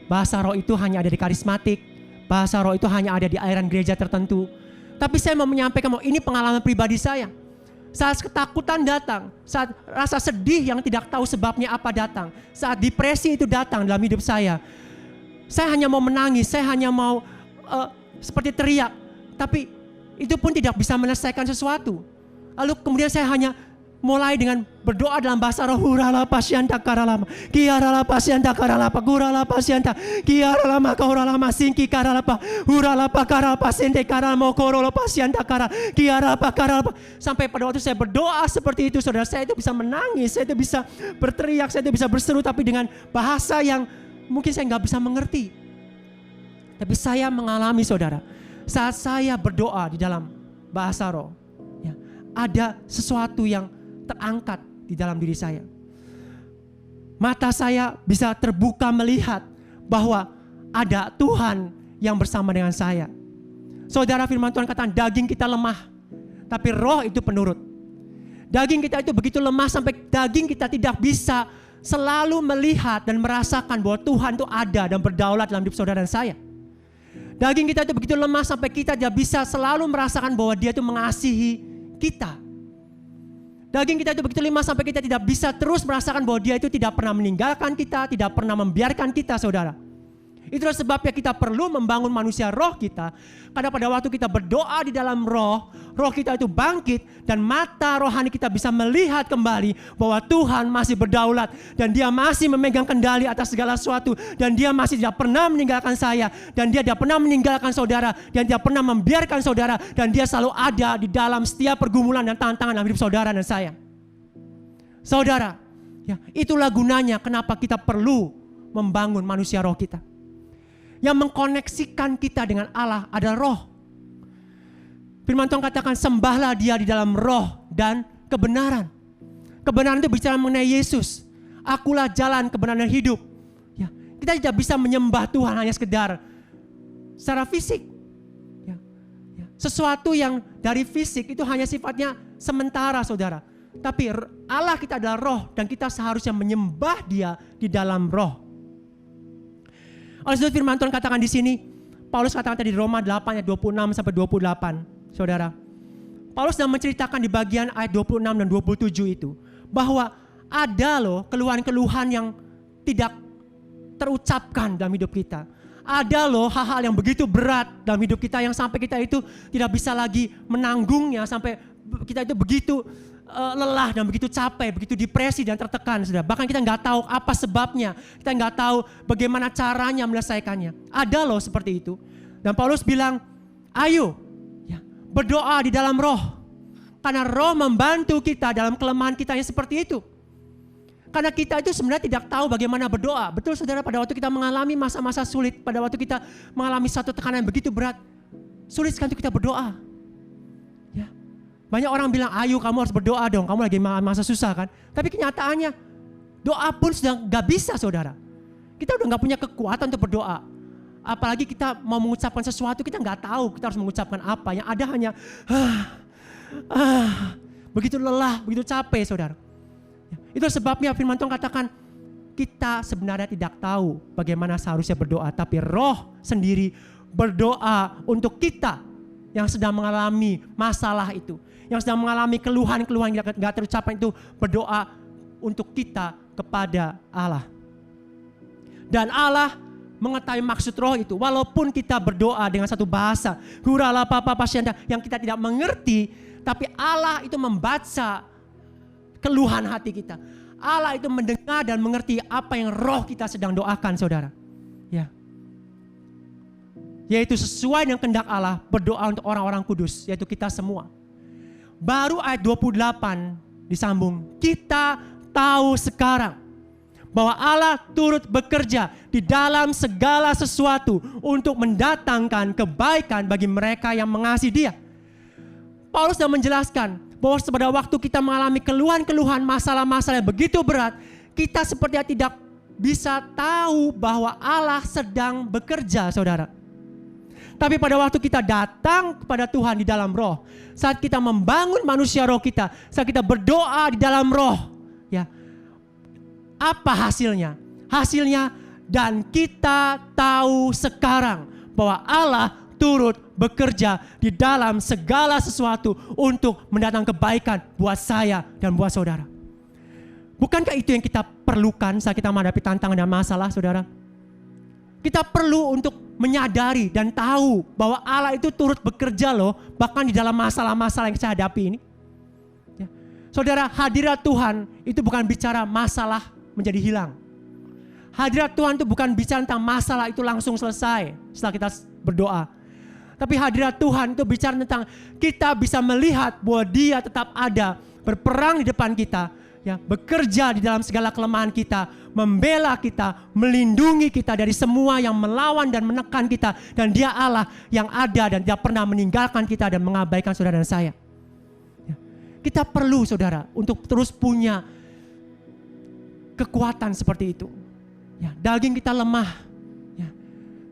bahasa roh itu hanya ada di karismatik, bahasa roh itu hanya ada di aliran gereja tertentu. Tapi saya mau menyampaikan bahwa ini pengalaman pribadi saya. Saat ketakutan datang, saat rasa sedih yang tidak tahu sebabnya apa datang, saat depresi itu datang dalam hidup saya hanya mau menangis, saya hanya mau seperti teriak. Tapi itu pun tidak bisa menyelesaikan sesuatu. Lalu kemudian saya hanya mulai dengan berdoa dalam bahasa roh. Hurala pasyanta karalama, kiarala pasyanta karalapa, gurala pasyanta, kiarala kauralama singki karalapa, hurala pakara pasente karalamo korolo pasyanta kara, kiarala pakaralapa. Sampai pada waktu saya berdoa seperti itu, saudara, saya itu bisa menangis, saya itu bisa berteriak, saya itu bisa berseru, tapi dengan bahasa yang mungkin saya nggak bisa mengerti. Tapi saya mengalami, saudara, saat saya berdoa di dalam bahasa roh, ya, ada sesuatu yang terangkat di dalam diri saya. Mata saya bisa terbuka melihat bahwa ada Tuhan yang bersama dengan saya. Saudara, firman Tuhan katakan daging kita lemah, tapi roh itu penurut. Daging kita itu begitu lemah sampai daging kita tidak bisa selalu melihat dan merasakan bahwa Tuhan itu ada dan berdaulat dalam hidup saudara dan saya. Daging kita itu begitu lemah sampai kita tidak bisa selalu merasakan bahwa Dia itu mengasihi kita. Daging kita itu begitu lemah sampai kita tidak bisa terus merasakan bahwa dia itu tidak pernah meninggalkan kita, tidak pernah membiarkan kita, saudara. Itulah sebabnya kita perlu membangun manusia roh kita. Karena pada waktu kita berdoa di dalam roh, roh kita itu bangkit dan mata rohani kita bisa melihat kembali bahwa Tuhan masih berdaulat dan dia masih memegang kendali atas segala sesuatu, dan dia masih tidak pernah meninggalkan saya, dan dia tidak pernah meninggalkan saudara, dan dia pernah membiarkan saudara, dan dia selalu ada di dalam setiap pergumulan dan tantangan dalam hidup saudara dan saya. Saudara, ya, itulah gunanya kenapa kita perlu membangun manusia roh kita. Yang mengkoneksikan kita dengan Allah adalah roh. Firman Tuhan katakan, sembahlah dia di dalam roh dan kebenaran. Kebenaran itu bicara mengenai Yesus. Akulah jalan, kebenaran dan hidup. Ya, kita tidak bisa menyembah Tuhan hanya sekedar secara fisik. Ya, ya. Sesuatu yang dari fisik itu hanya sifatnya sementara, saudara. Tapi Allah kita adalah roh dan kita seharusnya menyembah dia di dalam roh. Oleh sebab firman Tuhan katakan di sini, Paulus katakan tadi di Roma 8 ayat 26 sampai 28, saudara. Paulus sedang menceritakan di bagian ayat 26 dan 27 itu, bahwa ada loh keluhan-keluhan yang tidak terucapkan dalam hidup kita. Ada loh hal-hal yang begitu berat dalam hidup kita yang sampai kita itu tidak bisa lagi menanggungnya, sampai kita itu begitu lelah dan begitu capek, begitu depresi dan tertekan, saudara. Bahkan kita nggak tahu apa sebabnya, kita nggak tahu bagaimana caranya menyelesaikannya. Ada loh seperti itu. Dan Paulus bilang, ayo ya, berdoa di dalam roh, karena roh membantu kita dalam kelemahan kita yang seperti itu. Karena kita itu sebenarnya tidak tahu bagaimana berdoa. Betul, saudara, pada waktu kita mengalami masa-masa sulit, pada waktu kita mengalami satu tekanan yang begitu berat, sulit sekali untuk kita berdoa. Banyak orang bilang, ayo kamu harus berdoa dong, kamu lagi masa susah kan. Tapi kenyataannya, doa pun sudah gak bisa, saudara. Kita udah gak punya kekuatan untuk berdoa. Apalagi kita mau mengucapkan sesuatu, kita gak tahu kita harus mengucapkan apa. Yang ada hanya, begitu lelah, begitu capek, saudara. Itu sebabnya firman Tuhan katakan, kita sebenarnya tidak tahu bagaimana seharusnya berdoa. Tapi roh sendiri berdoa untuk kita yang sedang mengalami masalah itu, yang sedang mengalami keluhan-keluhan yang gak terucapkan itu, berdoa untuk kita kepada Allah. Dan Allah mengetahui maksud roh itu, walaupun kita berdoa dengan satu bahasa, hurala papa pasyanda, yang kita tidak mengerti, tapi Allah itu membaca keluhan hati kita. Allah itu mendengar dan mengerti apa yang roh kita sedang doakan, saudara. Ya. Yaitu sesuai dengan kehendak Allah, berdoa untuk orang-orang kudus, yaitu kita semua. Baru ayat 28 disambung, kita tahu sekarang bahwa Allah turut bekerja di dalam segala sesuatu untuk mendatangkan kebaikan bagi mereka yang mengasihi Dia. Paulus sudah menjelaskan bahwa pada waktu kita mengalami keluhan-keluhan, masalah-masalah yang begitu berat, kita sepertinya tidak bisa tahu bahwa Allah sedang bekerja, saudara. Tapi pada waktu kita datang kepada Tuhan di dalam roh, saat kita membangun manusia roh kita, saat kita berdoa di dalam roh, ya, apa hasilnya? Hasilnya, dan kita tahu sekarang bahwa Allah turut bekerja di dalam segala sesuatu untuk mendatangkan kebaikan buat saya dan buat saudara. Bukankah itu yang kita perlukan saat kita menghadapi tantangan dan masalah, saudara? Kita perlu untuk menyadari dan tahu bahwa Allah itu turut bekerja loh, bahkan di dalam masalah-masalah yang saya hadapi ini. Ya. Saudara, hadirat Tuhan itu bukan bicara masalah menjadi hilang. Hadirat Tuhan itu bukan bicara tentang masalah itu langsung selesai setelah kita berdoa. Tapi hadirat Tuhan itu bicara tentang kita bisa melihat bahwa Dia tetap ada, berperang di depan kita, ya, bekerja di dalam segala kelemahan kita, membela kita, melindungi kita dari semua yang melawan dan menekan kita, dan Dia Allah yang ada dan tidak pernah meninggalkan kita dan mengabaikan saudara dan saya. Ya. Kita perlu, saudara, untuk terus punya kekuatan seperti itu. Ya, daging kita lemah, ya,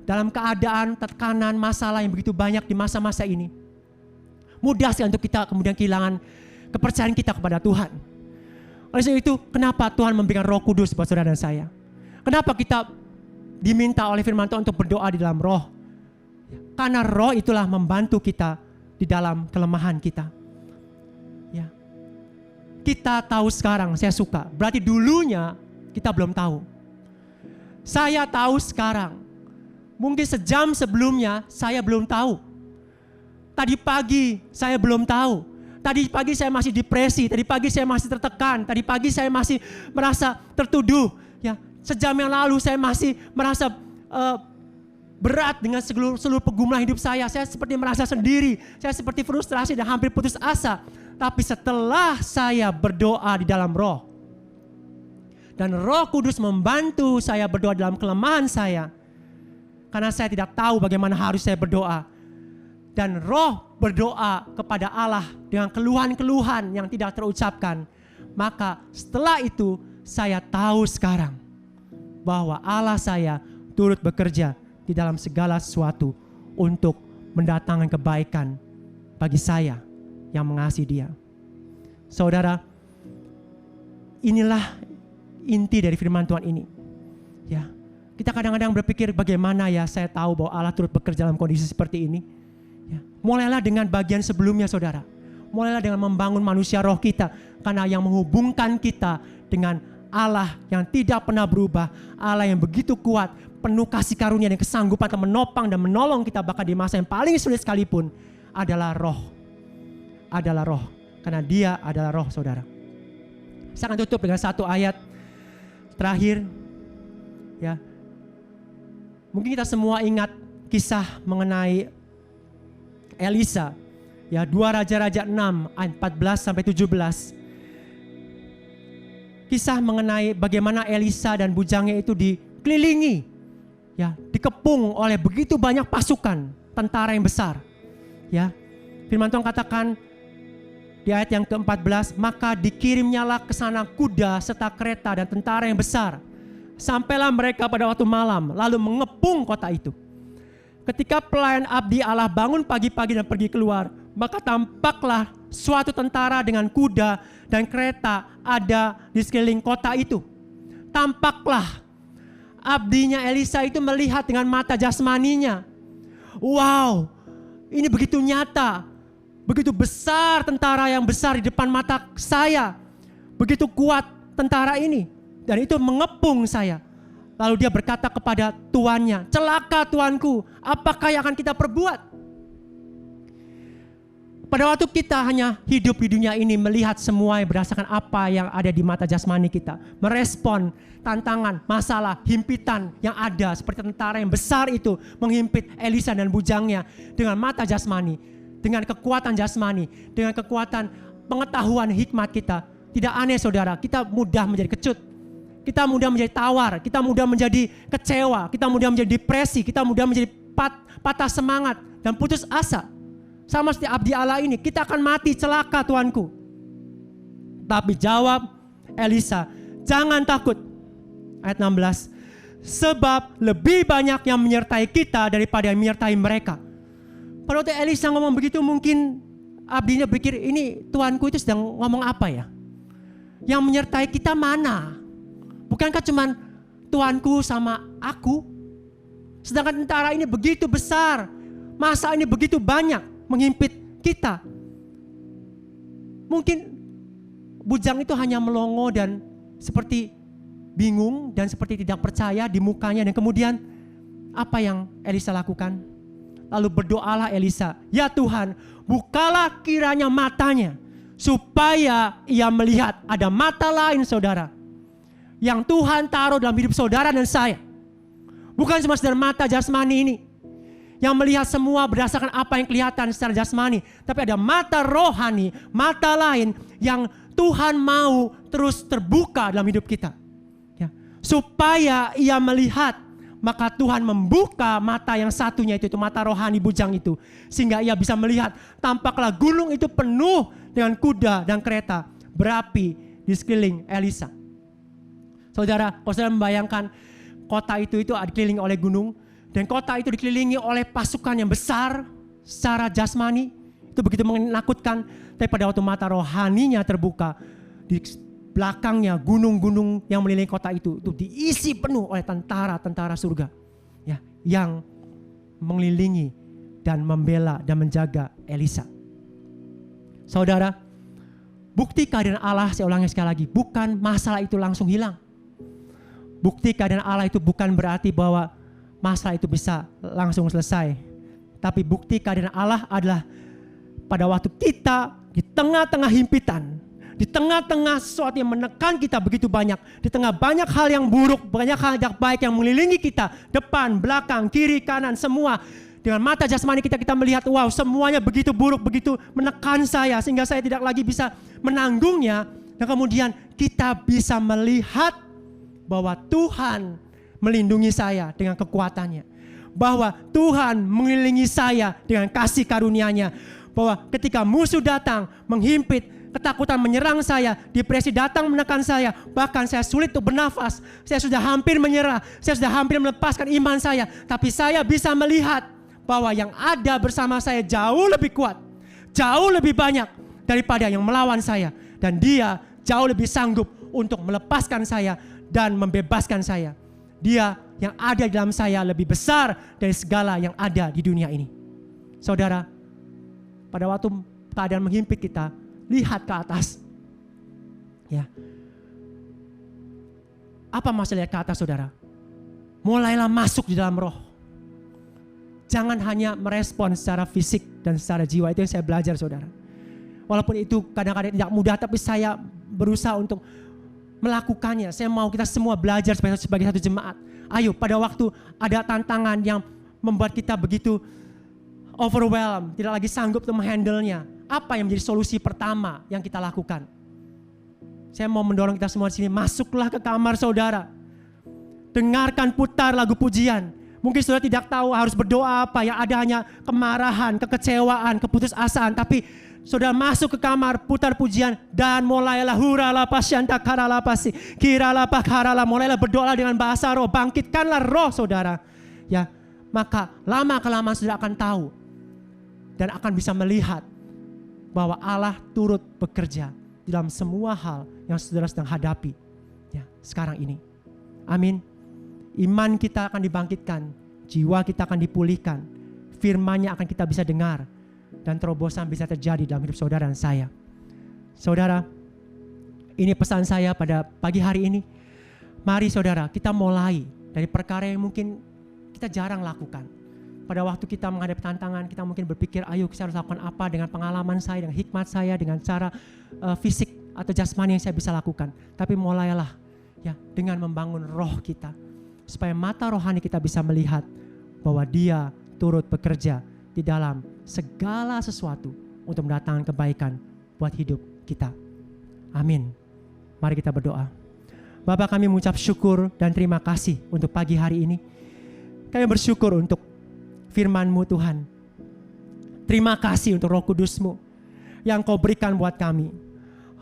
dalam keadaan tekanan masalah yang begitu banyak di masa-masa ini. Mudah sekali untuk kita kemudian kehilangan kepercayaan kita kepada Tuhan. Oleh sebab itu, kenapa Tuhan memberikan Roh Kudus buat saudara dan saya? Kenapa kita diminta oleh firman Tuhan untuk berdoa di dalam roh? Karena roh itulah membantu kita di dalam kelemahan kita. Ya. kita tahu sekarang, saya suka. Berarti dulunya kita belum tahu. Saya tahu sekarang. Mungkin sejam sebelumnya saya belum tahu. Tadi pagi saya belum tahu. Tadi pagi saya masih depresi, tadi pagi saya masih tertekan, tadi pagi saya masih merasa tertuduh. Ya, sejam yang lalu saya masih merasa berat dengan seluruh pergumulan hidup saya. Saya seperti merasa sendiri, saya seperti frustrasi dan hampir putus asa. Tapi setelah saya berdoa di dalam Roh, dan Roh Kudus membantu saya berdoa dalam kelemahan saya, karena saya tidak tahu bagaimana harus saya berdoa. Dan Roh berdoa kepada Allah dengan keluhan-keluhan yang tidak terucapkan. Maka setelah itu saya tahu sekarang bahwa Allah saya turut bekerja di dalam segala sesuatu untuk mendatangkan kebaikan bagi saya yang mengasihi Dia. Saudara, inilah inti dari firman Tuhan ini. Ya, kita kadang-kadang berpikir bagaimana ya saya tahu bahwa Allah turut bekerja dalam kondisi seperti ini. Ya, mulailah dengan bagian sebelumnya, saudara. Mulailah dengan membangun manusia roh kita, karena yang menghubungkan kita dengan Allah yang tidak pernah berubah, Allah yang begitu kuat, penuh kasih karunia dan kesanggupan untuk menopang dan menolong kita bahkan di masa yang paling sulit sekalipun, adalah Roh. Adalah Roh, karena Dia adalah Roh, saudara. Saya akan tutup dengan satu ayat terakhir. Ya, mungkin kita semua ingat kisah mengenai Elisa, ya, 2 Raja-Raja 6 ayat 14 sampai 17. Kisah mengenai bagaimana Elisa dan bujangnya itu dikelilingi, ya, dikepung oleh begitu banyak pasukan tentara yang besar. Ya, firman Tuhan katakan di ayat yang ke-14, maka dikirimnyalah ke sana kuda serta kereta dan tentara yang besar. Sampailah mereka pada waktu malam, lalu mengepung kota itu. Ketika pelayan abdi Allah bangun pagi-pagi dan pergi keluar, maka tampaklah suatu tentara dengan kuda dan kereta ada di sekeliling kota itu. Tampaklah abdinya Elisa itu melihat dengan mata jasmaninya. Wow, ini begitu nyata, begitu besar tentara yang besar di depan mata saya. Begitu kuat tentara ini, dan itu mengepung saya. Lalu dia berkata kepada tuannya, celaka tuanku, apakah yang akan kita perbuat? Pada waktu kita hanya hidup di dunia ini, melihat semua berdasarkan apa yang ada di mata jasmani kita, merespon tantangan, masalah, himpitan yang ada, seperti tentara yang besar itu menghimpit Elisa dan bujangnya dengan mata jasmani, dengan kekuatan jasmani, dengan kekuatan pengetahuan hikmat kita. Tidak aneh, saudara, kita mudah menjadi kecut. Kita mudah menjadi tawar, kita mudah menjadi kecewa, kita mudah menjadi depresi, kita mudah menjadi patah semangat dan putus asa. Sama seperti abdi Allah ini, kita akan mati, celaka tuanku. Tapi jawab Elisa, jangan takut. Ayat 16, sebab lebih banyak yang menyertai kita daripada yang menyertai mereka. Pada waktu Elisa ngomong begitu, mungkin abdinya pikir, ini tuanku itu sedang ngomong apa ya? Yang menyertai kita mana? Bukankah cuman tuanku sama aku? Sedangkan tentara ini begitu besar, masa ini begitu banyak menghimpit kita. Mungkin bujang itu hanya melongo dan seperti bingung dan seperti tidak percaya di mukanya. Dan kemudian apa yang Elisa lakukan? Lalu berdoalah Elisa, ya Tuhan, bukalah kiranya matanya supaya ia melihat. Ada mata lain, saudara, yang Tuhan taruh dalam hidup saudara dan saya. Bukan cuma sekedar mata jasmani ini yang melihat semua berdasarkan apa yang kelihatan secara jasmani, tapi ada mata rohani, mata lain yang Tuhan mau terus terbuka dalam hidup kita, ya, supaya ia melihat. Maka Tuhan membuka mata yang satunya itu mata rohani bujang itu, sehingga ia bisa melihat. Tampaklah gunung itu penuh dengan kuda dan kereta berapi di sekeliling Elisa. Saudara, kalau saudara membayangkan kota itu dikelilingi oleh gunung, dan kota itu dikelilingi oleh pasukan yang besar secara jasmani, itu begitu menakutkan. Tapi pada waktu mata rohaninya terbuka, di belakangnya gunung-gunung yang mengelilingi kota itu diisi penuh oleh tentara-tentara surga, ya, yang Bukti kehadiran Allah, saya ulangi sekali lagi, bukan masalah itu langsung hilang. Bukti kehadiran Allah itu bukan berarti bahwa masalah itu bisa langsung selesai. Tapi bukti kehadiran Allah adalah pada waktu kita di tengah-tengah himpitan, di tengah-tengah sesuatu yang menekan kita begitu banyak, di tengah banyak hal yang buruk, banyak hal yang baik yang mengelilingi kita, depan, belakang, kiri, kanan, semua. Dengan mata jasmani kita melihat, wow, semuanya begitu buruk, begitu menekan saya, sehingga saya tidak lagi bisa menanggungnya. Dan kemudian kita bisa melihat bahwa Tuhan melindungi saya dengan kekuatannya, bahwa Tuhan mengelilingi saya dengan kasih karunia-Nya, bahwa ketika musuh datang menghimpit, ketakutan menyerang saya, depresi datang menekan saya, bahkan saya sulit untuk bernafas, saya sudah hampir menyerah, saya sudah hampir melepaskan iman saya, tapi saya bisa melihat bahwa yang ada bersama saya jauh lebih kuat, jauh lebih banyak daripada yang melawan saya, dan Dia jauh lebih sanggup untuk melepaskan saya dan membebaskan saya. Dia yang ada di dalam saya lebih besar dari segala yang ada di dunia ini. Saudara, pada waktu keadaan menghimpit kita, lihat ke atas. Ya. Apa maksud lihat ke atas, saudara? Mulailah masuk di dalam roh. Jangan hanya merespon secara fisik dan secara jiwa. Itu yang saya belajar, saudara. Walaupun itu kadang-kadang tidak mudah, tapi saya berusaha untuk melakukannya. Saya mau kita semua belajar sebagai satu jemaat. Ayo, pada waktu ada tantangan yang membuat kita begitu overwhelmed, tidak lagi sanggup untuk menghandle-nya, apa yang menjadi solusi pertama yang kita lakukan? Saya mau mendorong kita semua di sini, masuklah ke kamar saudara. Dengarkan putar lagu pujian. Mungkin saudara tidak tahu harus berdoa apa, yang ada hanya kemarahan, kekecewaan, keputusasaan. Tapi saudara masuk ke kamar, putar pujian, dan mulailah hurala pasyanta karala pasi, kirala pakarala, mulailah berdoa dengan bahasa roh, bangkitkanlah roh saudara. Ya, maka lama-kelamaan saudara akan tahu dan akan bisa melihat bahwa Allah turut bekerja di dalam semua hal yang saudara sedang hadapi ya, sekarang ini. Amin. Iman kita akan dibangkitkan, jiwa kita akan dipulihkan, firman-Nya akan kita bisa dengar, dan terobosan bisa terjadi dalam hidup saudara dan saya. Saudara, ini pesan saya pada pagi hari ini. Mari saudara, kita mulai dari perkara yang mungkin kita jarang lakukan. Pada waktu kita menghadapi tantangan, kita mungkin berpikir, ayo saya harus lakukan apa dengan pengalaman saya, dengan hikmat saya, dengan cara fisik atau jasmani yang saya bisa lakukan. Tapi mulailah ya dengan membangun roh kita, supaya mata rohani kita bisa melihat bahwa Dia turut bekerja di dalam segala sesuatu untuk mendatangkan kebaikan buat hidup kita. Amin. Mari kita berdoa. Bapa, kami mengucap syukur dan terima kasih untuk pagi hari ini. Kami bersyukur untuk firman-Mu Tuhan. Terima kasih untuk Roh Kudus-Mu yang Kau berikan buat kami.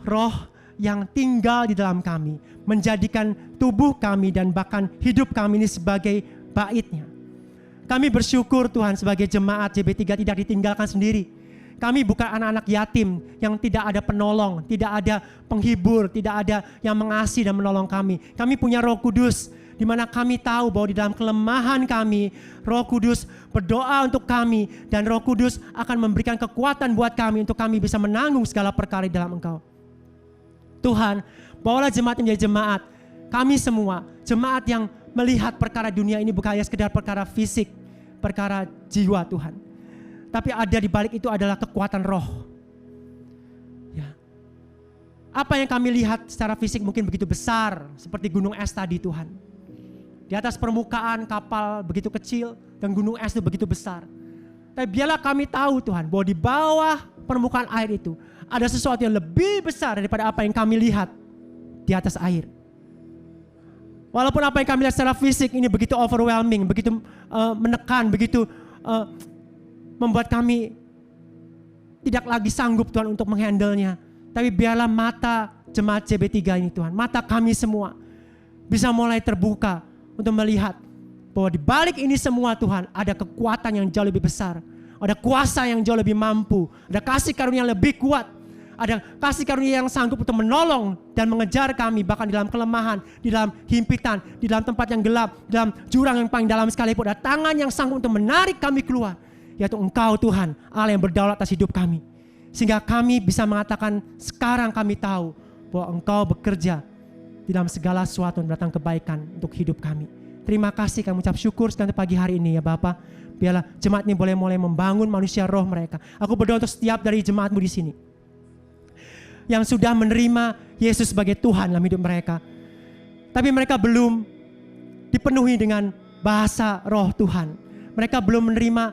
Roh yang tinggal di dalam kami, menjadikan tubuh kami dan bahkan hidup kami ini sebagai bait-Nya. Kami bersyukur Tuhan sebagai jemaat JB3 tidak ditinggalkan sendiri. Kami bukan anak-anak yatim yang tidak ada penolong, tidak ada penghibur, tidak ada yang mengasihi dan menolong kami. Kami punya Roh Kudus, di mana kami tahu bahwa di dalam kelemahan kami, Roh Kudus berdoa untuk kami, dan Roh Kudus akan memberikan kekuatan buat kami untuk kami bisa menanggung segala perkara di dalam Engkau. Tuhan, bawalah jemaat menjadi jemaat, kami semua, jemaat yang melihat perkara dunia ini bukan hanya sekedar perkara fisik, perkara jiwa Tuhan. Tapi ada di balik itu adalah kekuatan roh. Ya. Apa yang kami lihat secara fisik mungkin begitu besar, seperti gunung es tadi Tuhan. Di atas permukaan kapal begitu kecil dan gunung es itu begitu besar. Tapi biarlah kami tahu Tuhan, bahwa di bawah permukaan air itu ada sesuatu yang lebih besar daripada apa yang kami lihat di atas air. Walaupun apa yang kami lihat secara fisik ini begitu overwhelming, begitu menekan, begitu membuat kami tidak lagi sanggup Tuhan untuk menghandle-nya. Tapi biarlah mata jemaat JB3 ini Tuhan, mata kami semua bisa mulai terbuka untuk melihat bahwa di balik ini semua Tuhan ada kekuatan yang jauh lebih besar. Ada kuasa yang jauh lebih mampu, ada kasih karunia yang lebih kuat, ada kasih karunia yang sanggup untuk menolong dan mengejar kami bahkan di dalam kelemahan, di dalam himpitan, di dalam tempat yang gelap, di dalam jurang yang paling dalam sekalipun. Ada tangan yang sanggup untuk menarik kami keluar, yaitu Engkau Tuhan, Allah yang berdaulat atas hidup kami. Sehingga kami bisa mengatakan sekarang kami tahu bahwa Engkau bekerja di dalam segala sesuatu yang datang kebaikan untuk hidup kami. Terima kasih, kami ucap syukur sekali pagi hari ini ya Bapa. Biarlah jemaat ini boleh mulai membangun manusia roh mereka. Aku berdoa untuk setiap dari jemaatmu di sini yang sudah menerima Yesus sebagai Tuhan dalam hidup mereka, tapi mereka belum dipenuhi dengan bahasa roh Tuhan. Mereka belum menerima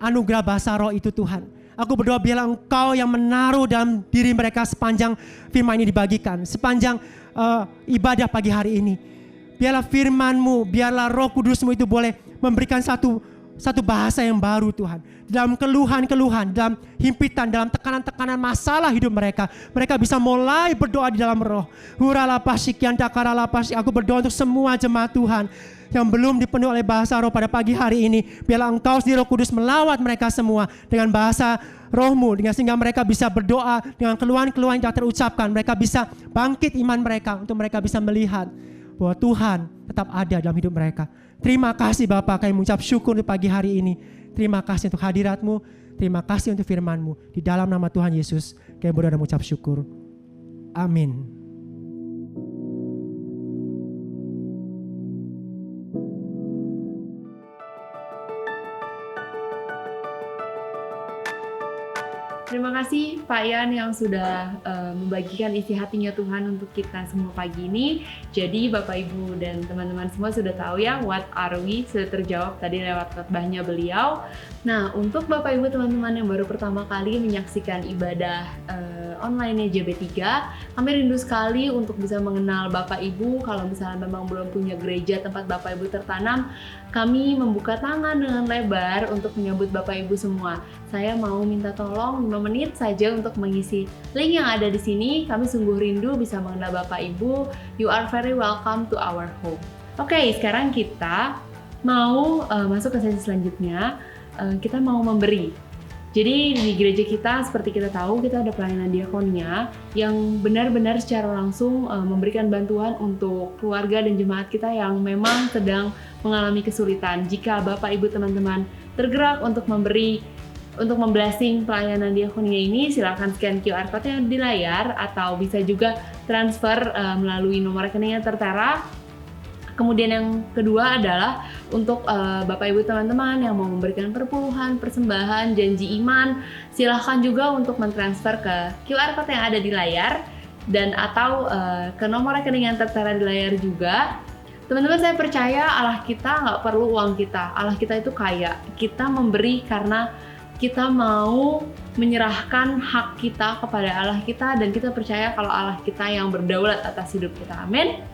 anugerah bahasa roh itu Tuhan. Aku berdoa biarlah Engkau yang menaruh dalam diri mereka sepanjang firman ini dibagikan, sepanjang ibadah pagi hari ini. Biarlah firman-Mu, biarlah Roh Kudus-Mu itu boleh memberikan satu bahasa yang baru Tuhan. Dalam keluhan-keluhan, dalam himpitan, dalam tekanan-tekanan masalah hidup mereka, mereka bisa mulai berdoa di dalam roh. Aku berdoa untuk semua jemaat Tuhan yang belum dipenuhi oleh bahasa roh pada pagi hari ini. Biarlah Engkau sendiri Roh Kudus melawat mereka semua dengan bahasa roh-Mu, sehingga mereka bisa berdoa dengan keluhan-keluhan yang terucapkan. Mereka bisa bangkit iman mereka untuk mereka bisa melihat bahwa Tuhan tetap ada dalam hidup mereka. Terima kasih Bapa, kami mengucap syukur di pagi hari ini. Terima kasih untuk hadirat-Mu, terima kasih untuk firman-Mu. Di dalam nama Tuhan Yesus, kami berdoa dan mengucap syukur. Amin. Terima kasih Pak Yan yang sudah membagikan isi hatinya Tuhan untuk kita semua pagi ini. Jadi Bapak Ibu dan teman-teman semua sudah tahu ya, what are we sudah terjawab tadi lewat khotbahnya beliau. Nah, untuk Bapak Ibu teman-teman yang baru pertama kali menyaksikan ibadah online JB3, kami rindu sekali untuk bisa mengenal Bapak Ibu. Kalau misalnya memang belum punya gereja tempat Bapak Ibu tertanam, kami membuka tangan dengan lebar untuk menyambut Bapak Ibu semua. Saya mau minta tolong 5 menit saja untuk mengisi link yang ada di sini. Kami sungguh rindu bisa mengenal Bapak Ibu. You are very welcome to our home. Oke, sekarang kita mau masuk ke sesi selanjutnya. Kita mau memberi. Jadi di gereja kita seperti kita tahu kita ada pelayanan diakonia yang benar-benar secara langsung memberikan bantuan untuk keluarga dan jemaat kita yang memang sedang mengalami kesulitan. Jika Bapak Ibu teman-teman tergerak untuk memberi, untuk memblessing pelayanan diakonia ini, silakan scan QR code yang di layar atau bisa juga transfer melalui nomor rekening yang tertera. Kemudian yang kedua adalah untuk Bapak Ibu teman-teman yang mau memberikan perpuluhan, persembahan, janji iman, silahkan juga untuk mentransfer ke QR code yang ada di layar dan atau ke nomor rekening yang tertera di layar juga. Teman-teman, saya percaya Allah kita nggak perlu uang kita, Allah kita itu kaya. Kita memberi karena kita mau menyerahkan hak kita kepada Allah kita dan kita percaya kalau Allah kita yang berdaulat atas hidup kita. Amin.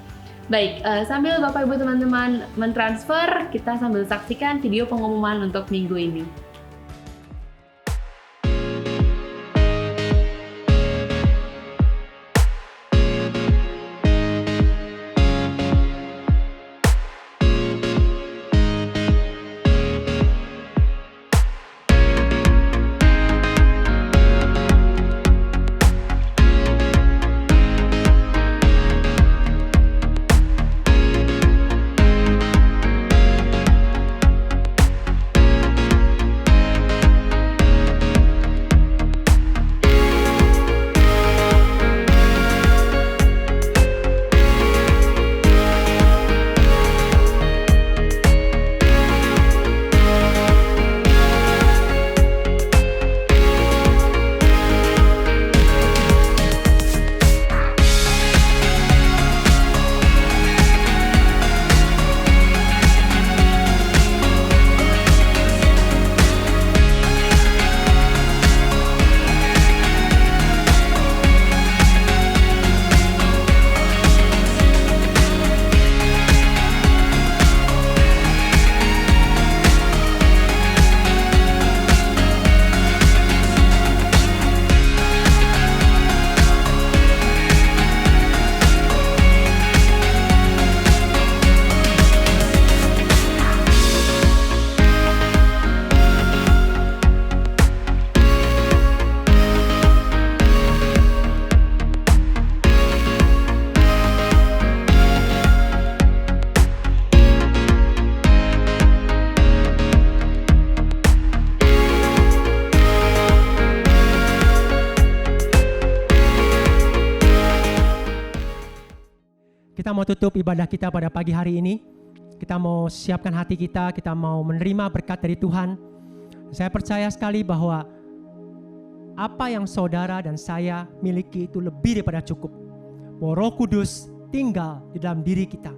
Baik, sambil Bapak Ibu teman-teman mentransfer, kita sambil saksikan video pengumuman untuk minggu ini. kita mau tutup ibadah kita pada pagi hari ini. Kita mau siapkan hati kita mau menerima berkat dari Tuhan. Saya percaya sekali bahwa apa yang saudara dan saya miliki itu lebih daripada cukup. Bahwa Roh Kudus tinggal di dalam diri kita.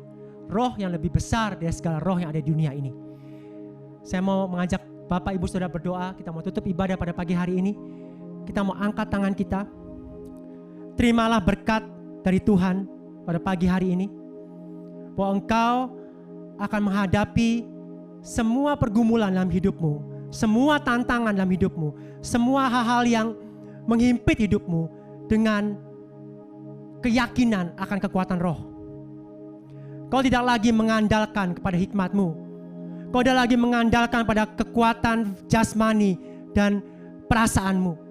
Roh yang lebih besar dari segala roh yang ada di dunia ini. Saya mau mengajak Bapak Ibu Saudara berdoa. Kita mau tutup ibadah pada pagi hari ini. Kita mau angkat tangan kita. Terimalah berkat dari Tuhan pada pagi hari ini. Bahwa engkau akan menghadapi semua pergumulan dalam hidupmu, semua tantangan dalam hidupmu, semua hal-hal yang menghimpit hidupmu dengan keyakinan akan kekuatan roh. Kau tidak lagi mengandalkan kepada hikmatmu. Kau tidak lagi mengandalkan pada kekuatan jasmani dan perasaanmu.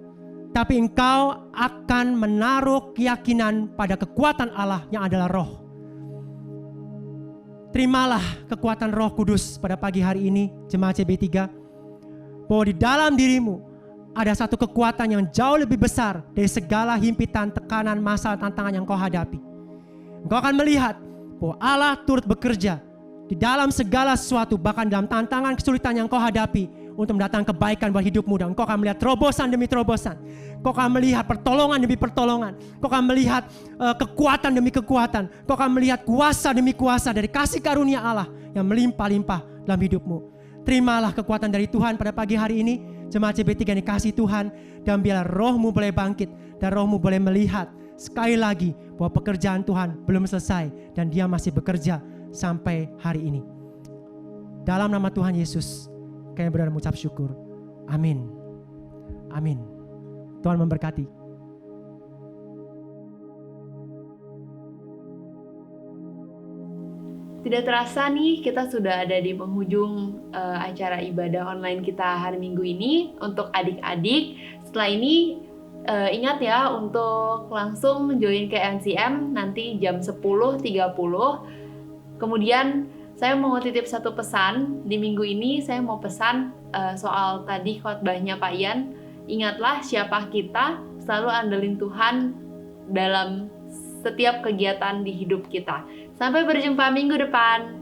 Tapi engkau akan menaruh keyakinan pada kekuatan Allah yang adalah roh. Terimalah kekuatan Roh Kudus pada pagi hari ini, jemaat CB3. Bahwa di dalam dirimu ada satu kekuatan yang jauh lebih besar dari segala himpitan, tekanan, masalah, tantangan yang kau hadapi. Engkau akan melihat bahwa Allah turut bekerja di dalam segala sesuatu, bahkan dalam tantangan, kesulitan yang kau hadapi untuk mendatangkan kebaikan buat hidupmu. Dan engkau akan melihat terobosan demi terobosan. Kau akan melihat pertolongan demi pertolongan. Kau akan melihat kekuatan demi kekuatan. Kau akan melihat kuasa demi kuasa dari kasih karunia Allah yang melimpah-limpah dalam hidupmu. Terimalah kekuatan dari Tuhan pada pagi hari ini. Jemaat CB3 yang dikasih Tuhan. Dan biarlah rohmu boleh bangkit. Dan rohmu boleh melihat sekali lagi bahwa pekerjaan Tuhan belum selesai. Dan dia masih bekerja sampai hari ini. Dalam nama Tuhan Yesus, kami berdoa dan mengucap syukur. Amin. Amin. Tuhan memberkati. Tidak terasa nih, kita sudah ada di penghujung acara ibadah online kita hari Minggu ini. Untuk adik-adik, setelah ini ingat ya untuk langsung join ke MCM nanti jam 10.30. Kemudian saya mau titip satu pesan. Di minggu ini saya mau pesan soal tadi khotbahnya Pak Ian. Ingatlah siapa kita, selalu andelin Tuhan dalam setiap kegiatan di hidup kita. Sampai berjumpa minggu depan.